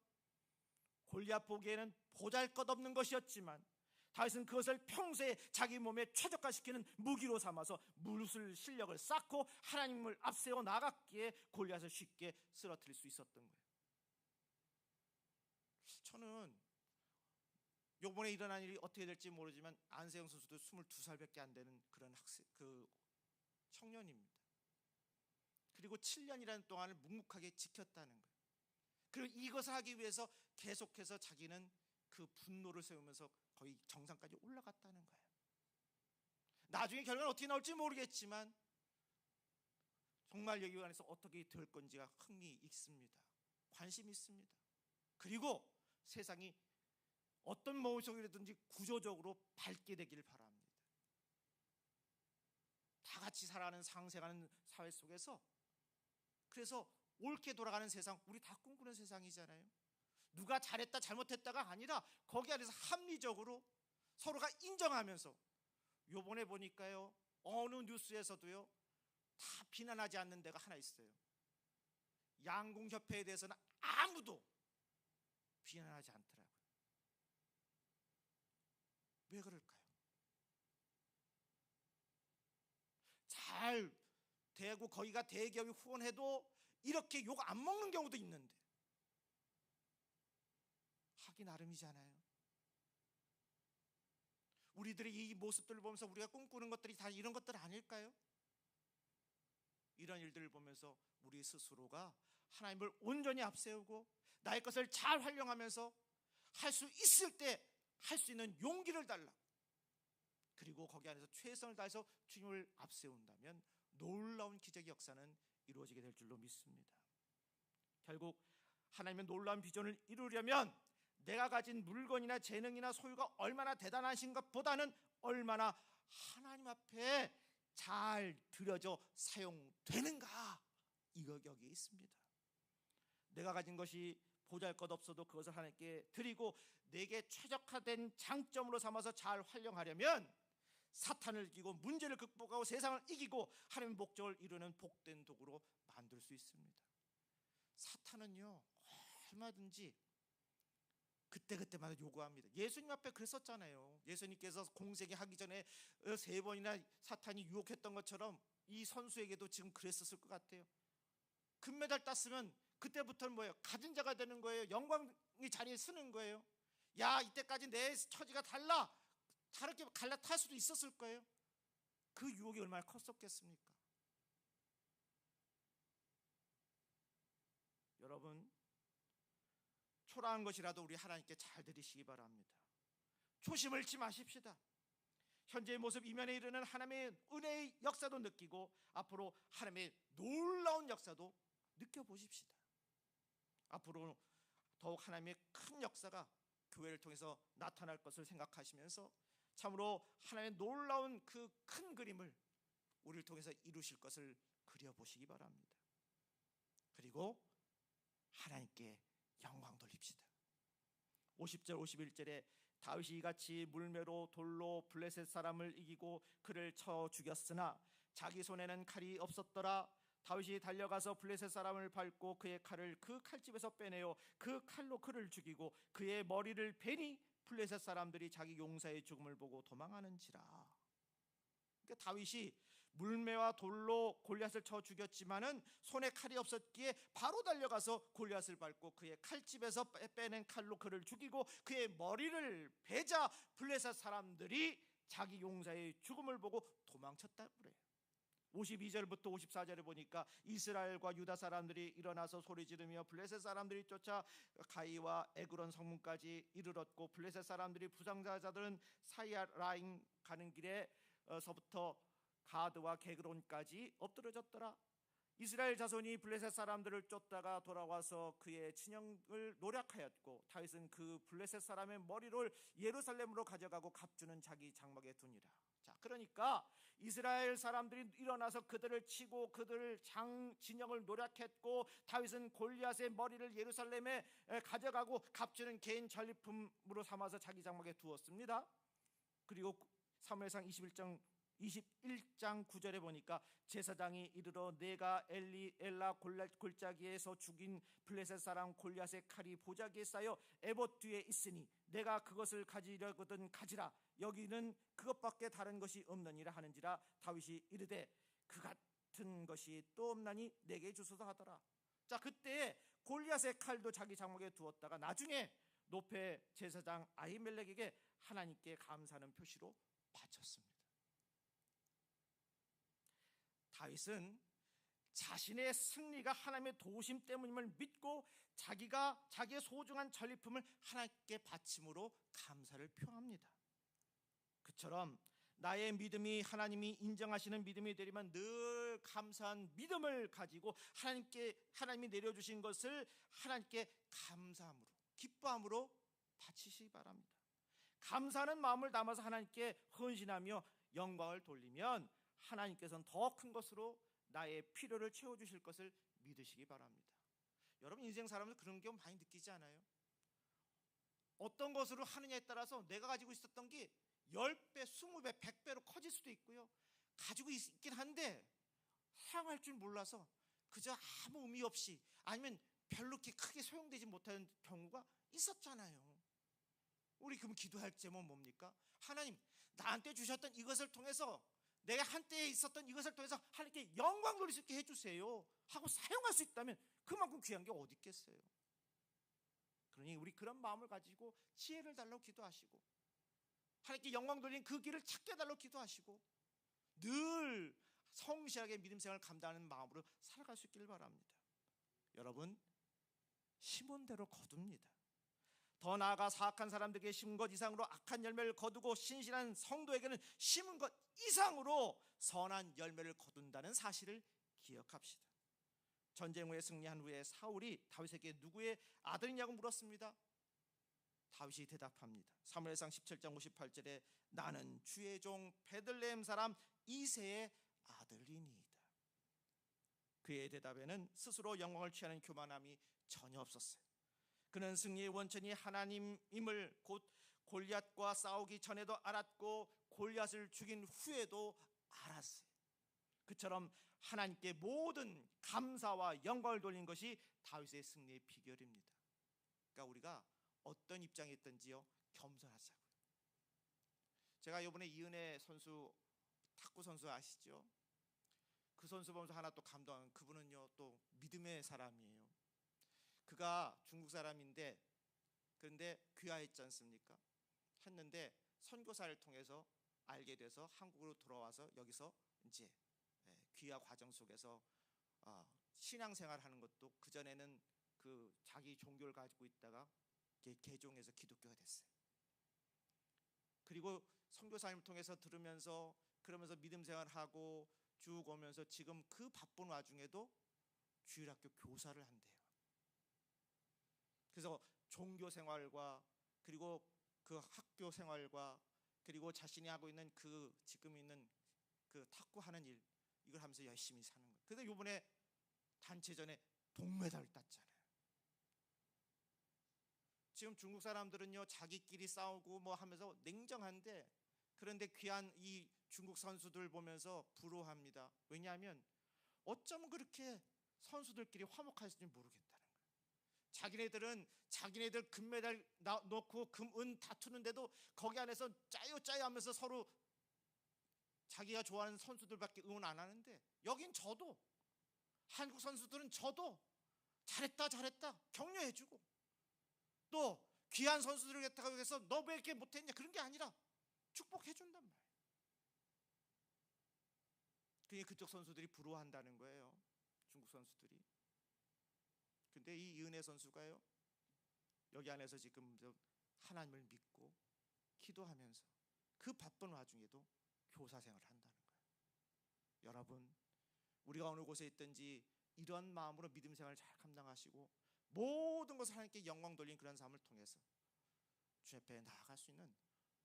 골리앗 보기에는 보잘것없는 것이었지만 다윗은 그것을 평소에 자기 몸에 최적화시키는 무기로 삼아서 무술 실력을 쌓고 하나님을 앞세워 나갔기에 골리앗을 쉽게 쓰러뜨릴 수 있었던 거예요. 저는 요번에 일어난 일이 어떻게 될지 모르지만 안세영 선수도 22살밖에 안 되는 그런 청년입니다. 그리고 7년이라는 동안을 묵묵하게 지켰다는 거예요. 그리고 이것을 하기 위해서 계속해서 자기는 그 분노를 세우면서 거의 정상까지 올라갔다는 거예요. 나중에 결과는 어떻게 나올지 모르겠지만 정말 여기 안에서 어떻게 될 건지가 흥미 있습니다. 관심이 있습니다. 그리고 세상이 어떤 모습이라든지 구조적으로 밝게 되기를 바랍니다. 다 같이 살아가는 상생하는 사회 속에서, 그래서 옳게 돌아가는 세상, 우리 다 꿈꾸는 세상이잖아요. 누가 잘했다 잘못했다가 아니라 거기 안에서 합리적으로 서로가 인정하면서, 요번에 보니까요 어느 뉴스에서도요 다 비난하지 않는 데가 하나 있어요. 양궁협회에 대해서는 아무도 비난하지 않더라고요. 왜 그럴까요? 잘 거기가 대기업이 후원해도 이렇게 욕 안 먹는 경우도 있는데 하기 나름이잖아요. 우리들의 이 모습들을 보면서 우리가 꿈꾸는 것들이 다 이런 것들 아닐까요? 이런 일들을 보면서 우리 스스로가 하나님을 온전히 앞세우고 나의 것을 잘 활용하면서 할 수 있을 때 할 수 있는 용기를 달라. 그리고 거기 안에서 최선을 다해서 주님을 앞세운다면 놀라운 기적의 역사는 이루어지게 될 줄로 믿습니다. 결국 하나님의 놀라운 비전을 이루려면 내가 가진 물건이나 재능이나 소유가 얼마나 대단하신 것보다는 얼마나 하나님 앞에 잘 들여져 사용되는가, 이거 여기 있습니다. 내가 가진 것이 보잘것없어도 그것을 하나님께 드리고 내게 최적화된 장점으로 삼아서 잘 활용하려면 사탄을 이기고 문제를 극복하고 세상을 이기고 하나님의 목적을 이루는 복된 도구로 만들 수 있습니다. 사탄은요, 얼마든지 그때마다 요구합니다. 예수님 앞에 그랬었잖아요. 예수님께서 공생애 하기 전에 3번이나 사탄이 유혹했던 것처럼 이 선수에게도 지금 그랬었을 것 같아요. 금메달 땄으면 그때부터는 뭐예요? 가진 자가 되는 거예요. 영광의 자리에 서는 거예요. 야, 이때까지 내 처지가 다르게 갈라탈 수도 있었을 거예요. 그 유혹이 얼마나 컸었겠습니까? 여러분, 초라한 것이라도 우리 하나님께 잘 드리시기 바랍니다. 초심을 잃지 마십시다. 현재의 모습 이면에 이르는 하나님의 은혜의 역사도 느끼고 앞으로 하나님의 놀라운 역사도 느껴보십시다. 앞으로 더욱 하나님의 큰 역사가 교회를 통해서 나타날 것을 생각하시면서 참으로 하나님의 놀라운 그 큰 그림을 우리를 통해서 이루실 것을 그려보시기 바랍니다. 그리고 하나님께 영광 돌립시다. 50절 51절에 다윗이 이같이 물매로 돌로 블레셋 사람을 이기고 그를 쳐 죽였으나 자기 손에는 칼이 없었더라. 다윗이 달려가서 블레셋 사람을 밟고 그의 칼을 그 칼집에서 빼내어 그 칼로 그를 죽이고 그의 머리를 베니 블레셋 사람들이 자기 용사의 죽음을 보고 도망하는지라. 그러니까 다윗이 물매와 돌로 골리앗을 쳐 죽였지만은 손에 칼이 없었기에 바로 달려가서 골리앗을 밟고 그의 칼집에서 빼낸 칼로 그를 죽이고 그의 머리를 베자 블레셋 사람들이 자기 용사의 죽음을 보고 도망쳤다고 그래요. 52절부터 54절에 보니까 이스라엘과 유다 사람들이 일어나서 소리 지르며 블레셋 사람들이 쫓아 가이와 에그론 성문까지 이르렀고 블레셋 사람들이 부상자들은 사이라임 가는 길에서부터 가드와 게그론까지 엎드러졌더라. 이스라엘 자손이 블레셋 사람들을 쫓다가 돌아와서 그의 친형을 노략하였고 다윗은 그 블레셋 사람의 머리를 예루살렘으로 가져가고 갑주는 자기 장막에 두니라. 자, 그러니까 이스라엘 사람들이 일어나서 그들을 치고 그들을 진영을 노략했고 다윗은 골리앗의 머리를 예루살렘에 가져가고 갑주는 개인 전리품으로 삼아서 자기 장막에 두었습니다. 그리고 사무엘상 21장 9절에 보니까 제사장이 이르러 내가 엘라 골짜기에서 죽인 블레셋 사람 골리앗의 칼이 보자기에 쌓여 에봇 뒤에 있으니 내가 그것을 가지려거든 가지라. 여기는 그것밖에 다른 것이 없느니라 하는지라. 다윗이 이르되 그 같은 것이 또 없나니 내게 주소서 하더라. 자, 그때 골리앗의 칼도 자기 장막에 두었다가 나중에 노페 제사장 아히멜렉에게 하나님께 감사하는 표시로 바쳤습니다. 다윗은 자신의 승리가 하나님의 도우심 때문임을 믿고 자기의 소중한 전리품을 하나님께 바침으로 감사를 표합니다. 그처럼 나의 믿음이 하나님이 인정하시는 믿음이 되려면 늘 감사한 믿음을 가지고 하나님이 내려주신 것을 하나님께 감사함으로 기뻐함으로 바치시기 바랍니다. 감사하는 마음을 담아서 하나님께 헌신하며 영광을 돌리면 하나님께서는 더 큰 것으로 나의 필요를 채워주실 것을 믿으시기 바랍니다. 여러분, 인생 살아가면서 그런 경우 많이 느끼지 않아요? 어떤 것으로 하느냐에 따라서 내가 가지고 있었던 게 10배, 20배, 100배로 커질 수도 있고요, 가지고 있긴 한데 사용할 줄 몰라서 그저 아무 의미 없이 아니면 별로 이렇게 크게 소용되지 못하는 경우가 있었잖아요. 우리 그럼 기도할 제목은 뭡니까? 하나님, 나한테 주셨던 이것을 통해서 내가 한때에 있었던 이것을 통해서 하나님께 영광 돌릴 수 있게 해주세요 하고 사용할 수 있다면 그만큼 귀한 게 어디 있겠어요. 그러니 우리 그런 마음을 가지고 지혜를 달라고 기도하시고 하나님께 영광 돌리는 그 길을 찾게 해달라고 기도하시고 늘 성실하게 믿음 생활을 감당하는 마음으로 살아갈 수 있기를 바랍니다. 여러분, 심은 대로 거둡니다. 더 나아가 사악한 사람들에게 심은 것 이상으로 악한 열매를 거두고 신실한 성도에게는 심은 것 이상으로 선한 열매를 거둔다는 사실을 기억합시다. 전쟁 후에 승리한 후에 사울이 다윗에게 누구의 아들이냐고 물었습니다. 다윗이 대답합니다. 사무엘상 17장 58절에 나는 주의 종 베들레헴 사람 이새의 아들이니이다. 그의 대답에는 스스로 영광을 취하는 교만함이 전혀 없었어요. 그는 승리의 원천이 하나님임을 곧 골리앗과 싸우기 전에도 알았고 골리앗을 죽인 후에도 알았어요. 그처럼 하나님께 모든 감사와 영광을 돌린 것이 다윗의 승리의 비결입니다. 그러니까 우리가 어떤 입장에 있든지요 겸손하자고요. 제가 이번에 이은혜 선수 탁구 선수 아시죠? 그 선수 보면서 하나 또 감동한 그분은요 또 믿음의 사람이에요. 그가 중국 사람인데 그런데 귀화했지 않습니까? 했는데 선교사를 통해서 알게 돼서 한국으로 돌아와서 여기서 이제 귀화 과정 속에서 신앙생활하는 것도 그 전에는 그 자기 종교를 가지고 있다가 개종해서 기독교가 됐어요. 그리고 선교사님을 통해서 들으면서 그러면서 믿음 생활하고 쭉 오면서 지금 그 바쁜 와중에도 주일학교 교사를 한대요. 그래서 종교 생활과 그리고 그 학교 생활과 그리고 자신이 하고 있는 그 지금 있는 그 탁구하는 일 이걸 하면서 열심히 사는 거예요. 그래서 이번에 단체전에 동메달을 땄잖아요. 지금 중국 사람들은요 자기끼리 싸우고 뭐 하면서 냉정한데 그런데 귀한 이 중국 선수들 보면서 부러워합니다. 왜냐하면 어쩌면 그렇게 선수들끼리 화목할지 모르겠다는 거예요. 자기네들은 자기네들 금메달 놓고 금은 다투는데도 거기 안에서 짜요 하면서 서로 자기가 좋아하는 선수들밖에 응원 안 하는데 여긴 저도 한국 선수들은 저도 잘했다 격려해주고 또 귀한 선수들을 갖다가 해서 너 왜 이렇게 못했냐 그런 게 아니라 축복해준단 말이에요. 그게 그쪽 선수들이 부러워한다는 거예요. 중국 선수들이. 근데 이 이은혜 선수가요 여기 안에서 지금 하나님을 믿고 기도하면서 그 바쁜 와중에도 교사 생활을 한다는 거예요. 여러분 우리가 어느 곳에 있든지 이런 마음으로 믿음 생활을 잘 감당하시고 모든 것을 하나님께 영광 돌린 그런 삶을 통해서 주 앞에 나아갈 수 있는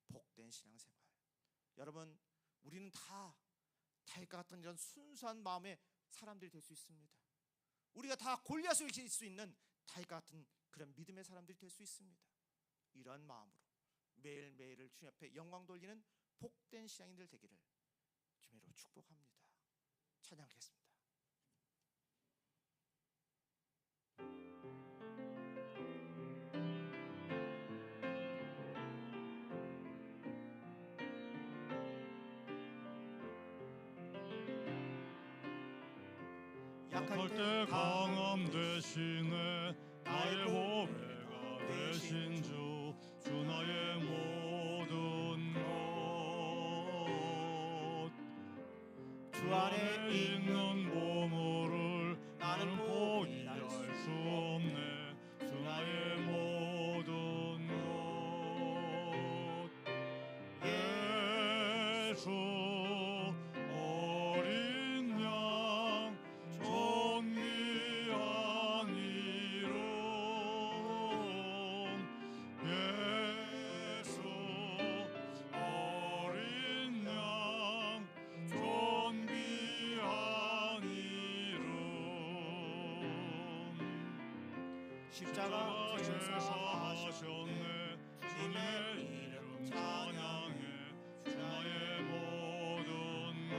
복된 신앙생활. 여러분 우리는 다 다윗과 같은 이런 순수한 마음의 사람들이 될 수 있습니다. 우리가 다 골리앗을 이길 수 있는 다윗과 같은 그런 믿음의 사람들이 될 수 있습니다. 이런 마음으로 매일매일을 주님 앞에 영광 돌리는 복된 신앙인들 되기를 주님으로 축복합니다. 찬양하겠습니다. 약할 때 강함 되시네 나의 보배가 되신 주 나의 모든 것 주 안에 있는 보물을 나는 포기할 수 없네 주 나의 모든 것 예수 어린 양 존귀한 이름 예수 어린 양 존귀한 이름 십자가 제사하셨네 주님의 이름 찬양해 주 나의 모든 것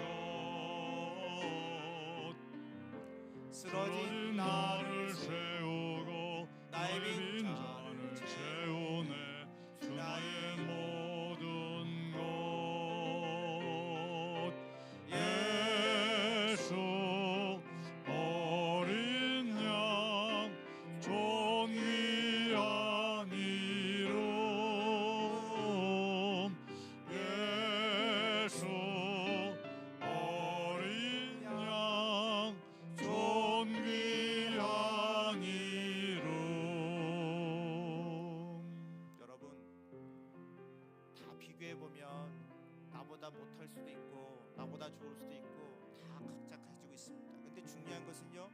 쓰러진 나를 세우고 나의 빈잔을 채우네 주 나의 모든 것 나보다 못할 수도 있고 나보다 좋을 수도 있고 다 각자 가지고 있습니다. 근데 중요한 것은요,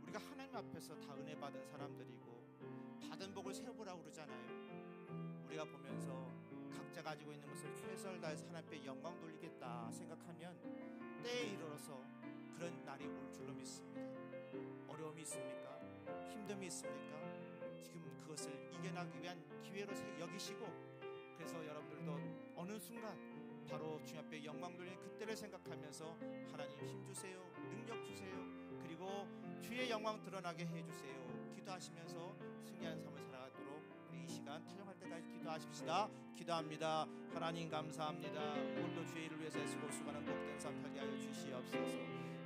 우리가 하나님 앞에서 다 은혜 받은 사람들이고 받은 복을 세워보라고 그러잖아요. 우리가 보면서 각자 가지고 있는 것을 최선을 다해서 하나님께 영광 돌리겠다 생각하면 때에 이르러서 그런 날이 올 줄로 믿습니다. 어려움이 있습니까? 힘듦이 있습니까? 지금 그것을 이겨나가기 위한 기회로 여기시고, 그래서 여러분들도 어느 순간 바로 주님 앞에 영광 돌리는 그때를 생각하면서 하나님 힘주세요, 능력 주세요, 그리고 주의 영광 드러나게 해주세요 기도하시면서 승리하는 삶을 살아가도록 우리 이 시간 탈영할 때까지 기도하십시다. 기도합니다. 하나님 감사합니다. 오늘도 주의 일을 위해서 애쓰고 수고하는 복된 삶 살게 하여 주시옵소서.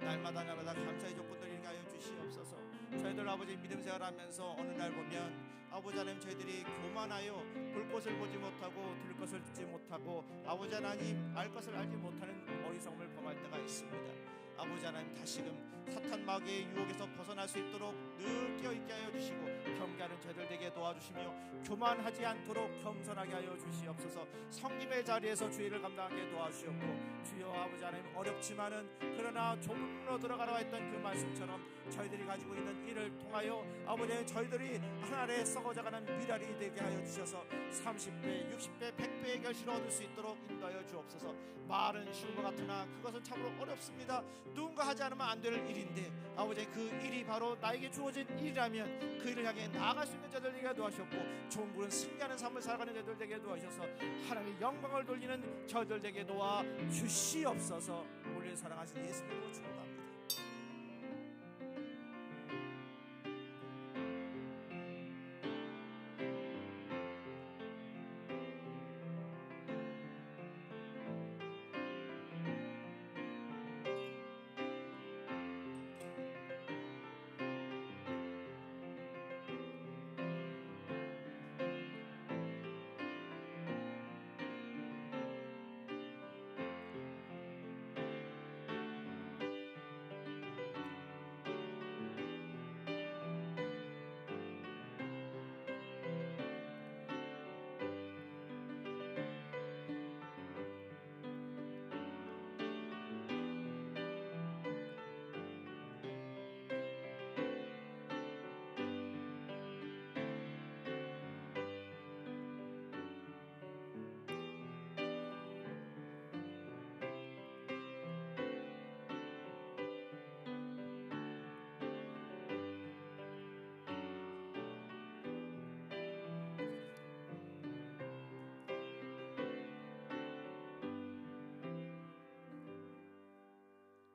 날마다 감사의 조건들을 일게 하여 주시옵소서. 저희들 아버지 믿음 생활하면서 어느 날 보면 아버지 하나님 저희들이 교만하여 볼 것을 보지 못하고 들을 것을 듣지 못하고 아버지 하나님 알 것을 알지 못하는 어리석음을 범할 때가 있습니다. 아버지 하나님 다시금 사탄 마귀의 유혹에서 벗어날 수 있도록 늘 깨어있게 하여 주시고 경계하는 저희들 되게 도와주시며 교만하지 않도록 겸손하게 하여 주시옵소서. 성김의 자리에서 주의를 감당하게 도와주시옵고, 주여 아버지 하나님 어렵지만은 그러나 조문으로 들어가라 했던 그 말씀처럼 저희들이 가지고 있는 일을 통하여 아버지 저희들이 하나님의 썩어져가는 미랄이 되게 하여 주셔서 30배, 60배, 100배의 결실을 얻을 수 있도록 인도하여 주옵소서. 말은 쉬운 것 같으나 그것은 참으로 어렵습니다. 누군가 하지 않으면 안 될 일인데 아버지 그 일이 바로 나에게 주어진 일이라면 그 일을 향해 나아갈 수 있는 자들 되게 도와주셨고, 종군은 승리하는 삶을 살아가는 자들 되게 도와주셔서 하나님의 영광을 돌리는 저들 되게 도와 주시옵소서. 우리를 사랑하신 예수님으로 축복합니다.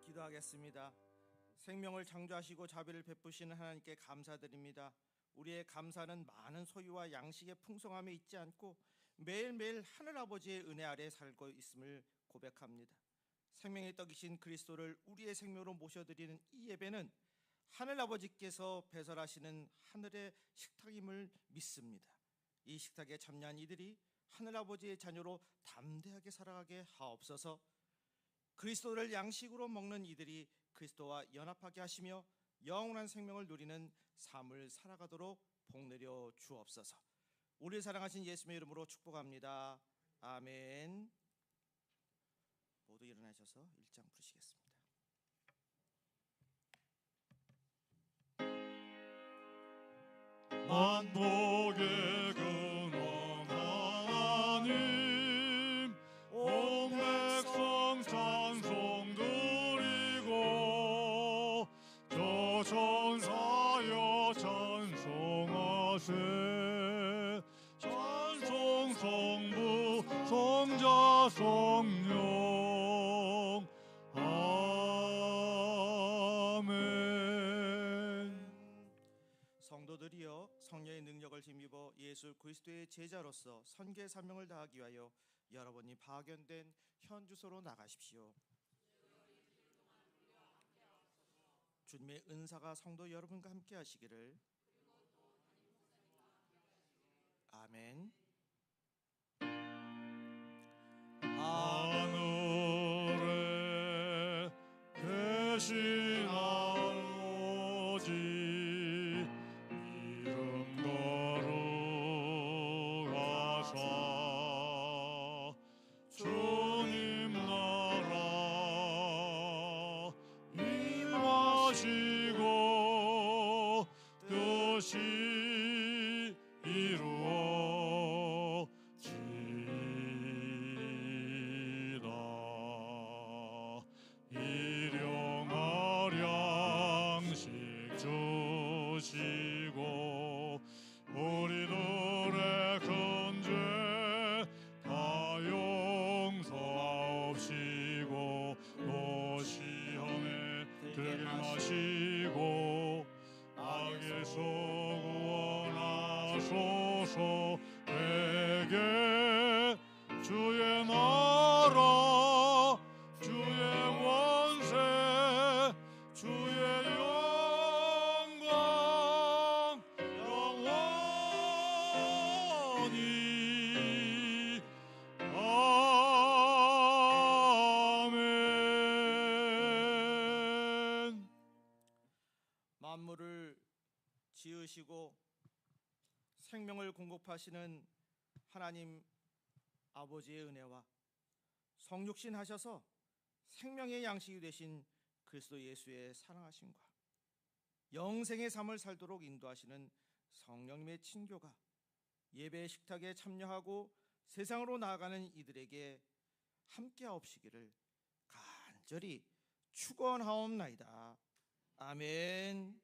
기도하겠습니다. 생명을 창조하시고 자비를 베푸시는 하나님께 감사드립니다. 우리의 감사는 많은 소유와 양식의 풍성함에 있지 않고 매일매일 하늘아버지의 은혜 아래 살고 있음을 고백합니다. 생명의 떡이신 그리스도를 우리의 생명으로 모셔드리는 이 예배는 하늘아버지께서 배설하시는 하늘의 식탁임을 믿습니다. 이 식탁에 참여한 이들이 하늘아버지의 자녀로 담대하게 살아가게 하옵소서. 그리스도를 양식으로 먹는 이들이 그리스도와 연합하게 하시며 영원한 생명을 누리는 삶을 살아가도록 복내려 주옵소서. 우리를 사랑하신 예수님의 이름으로 축복합니다. 아멘. 모두 일어나셔서 1장 부르시겠습니다. 만복의 근원 하나님, 온 백성 찬송 드리고 저 천사여 찬송하세. 찬송 성부 성자 성령 아멘. 성도들이여 성령의 능력을 힘입어 예수 그리스도의 제자로서 선교의 사명을 다하기 위하여 여러분이 파견된 현 주소로 나가십시오. 주님의 은사가 성도 여러분과 함께 하시기를. 아멘. 하늘에 계신 아버지, 이름 거룩하사 주님 것이 이루어지다. 일용할 양식 주시고 우리들의 큰 죄 다 용서하옵시고 또 시험에 들게 마시고 악에서 구원하소서. 내게 주의 나라 주의 원세 주의 영광 영원히 아멘. 만물을 지으시고 생명을 공급하시는 하나님 아버지의 은혜와 성육신 하셔서 생명의 양식이 되신 그리스도 예수의 사랑하심과 영생의 삶을 살도록 인도하시는 성령님의 친교가 예배 식탁에 참여하고 세상으로 나아가는 이들에게 함께하옵시기를 간절히 축원하옵나이다. 아멘.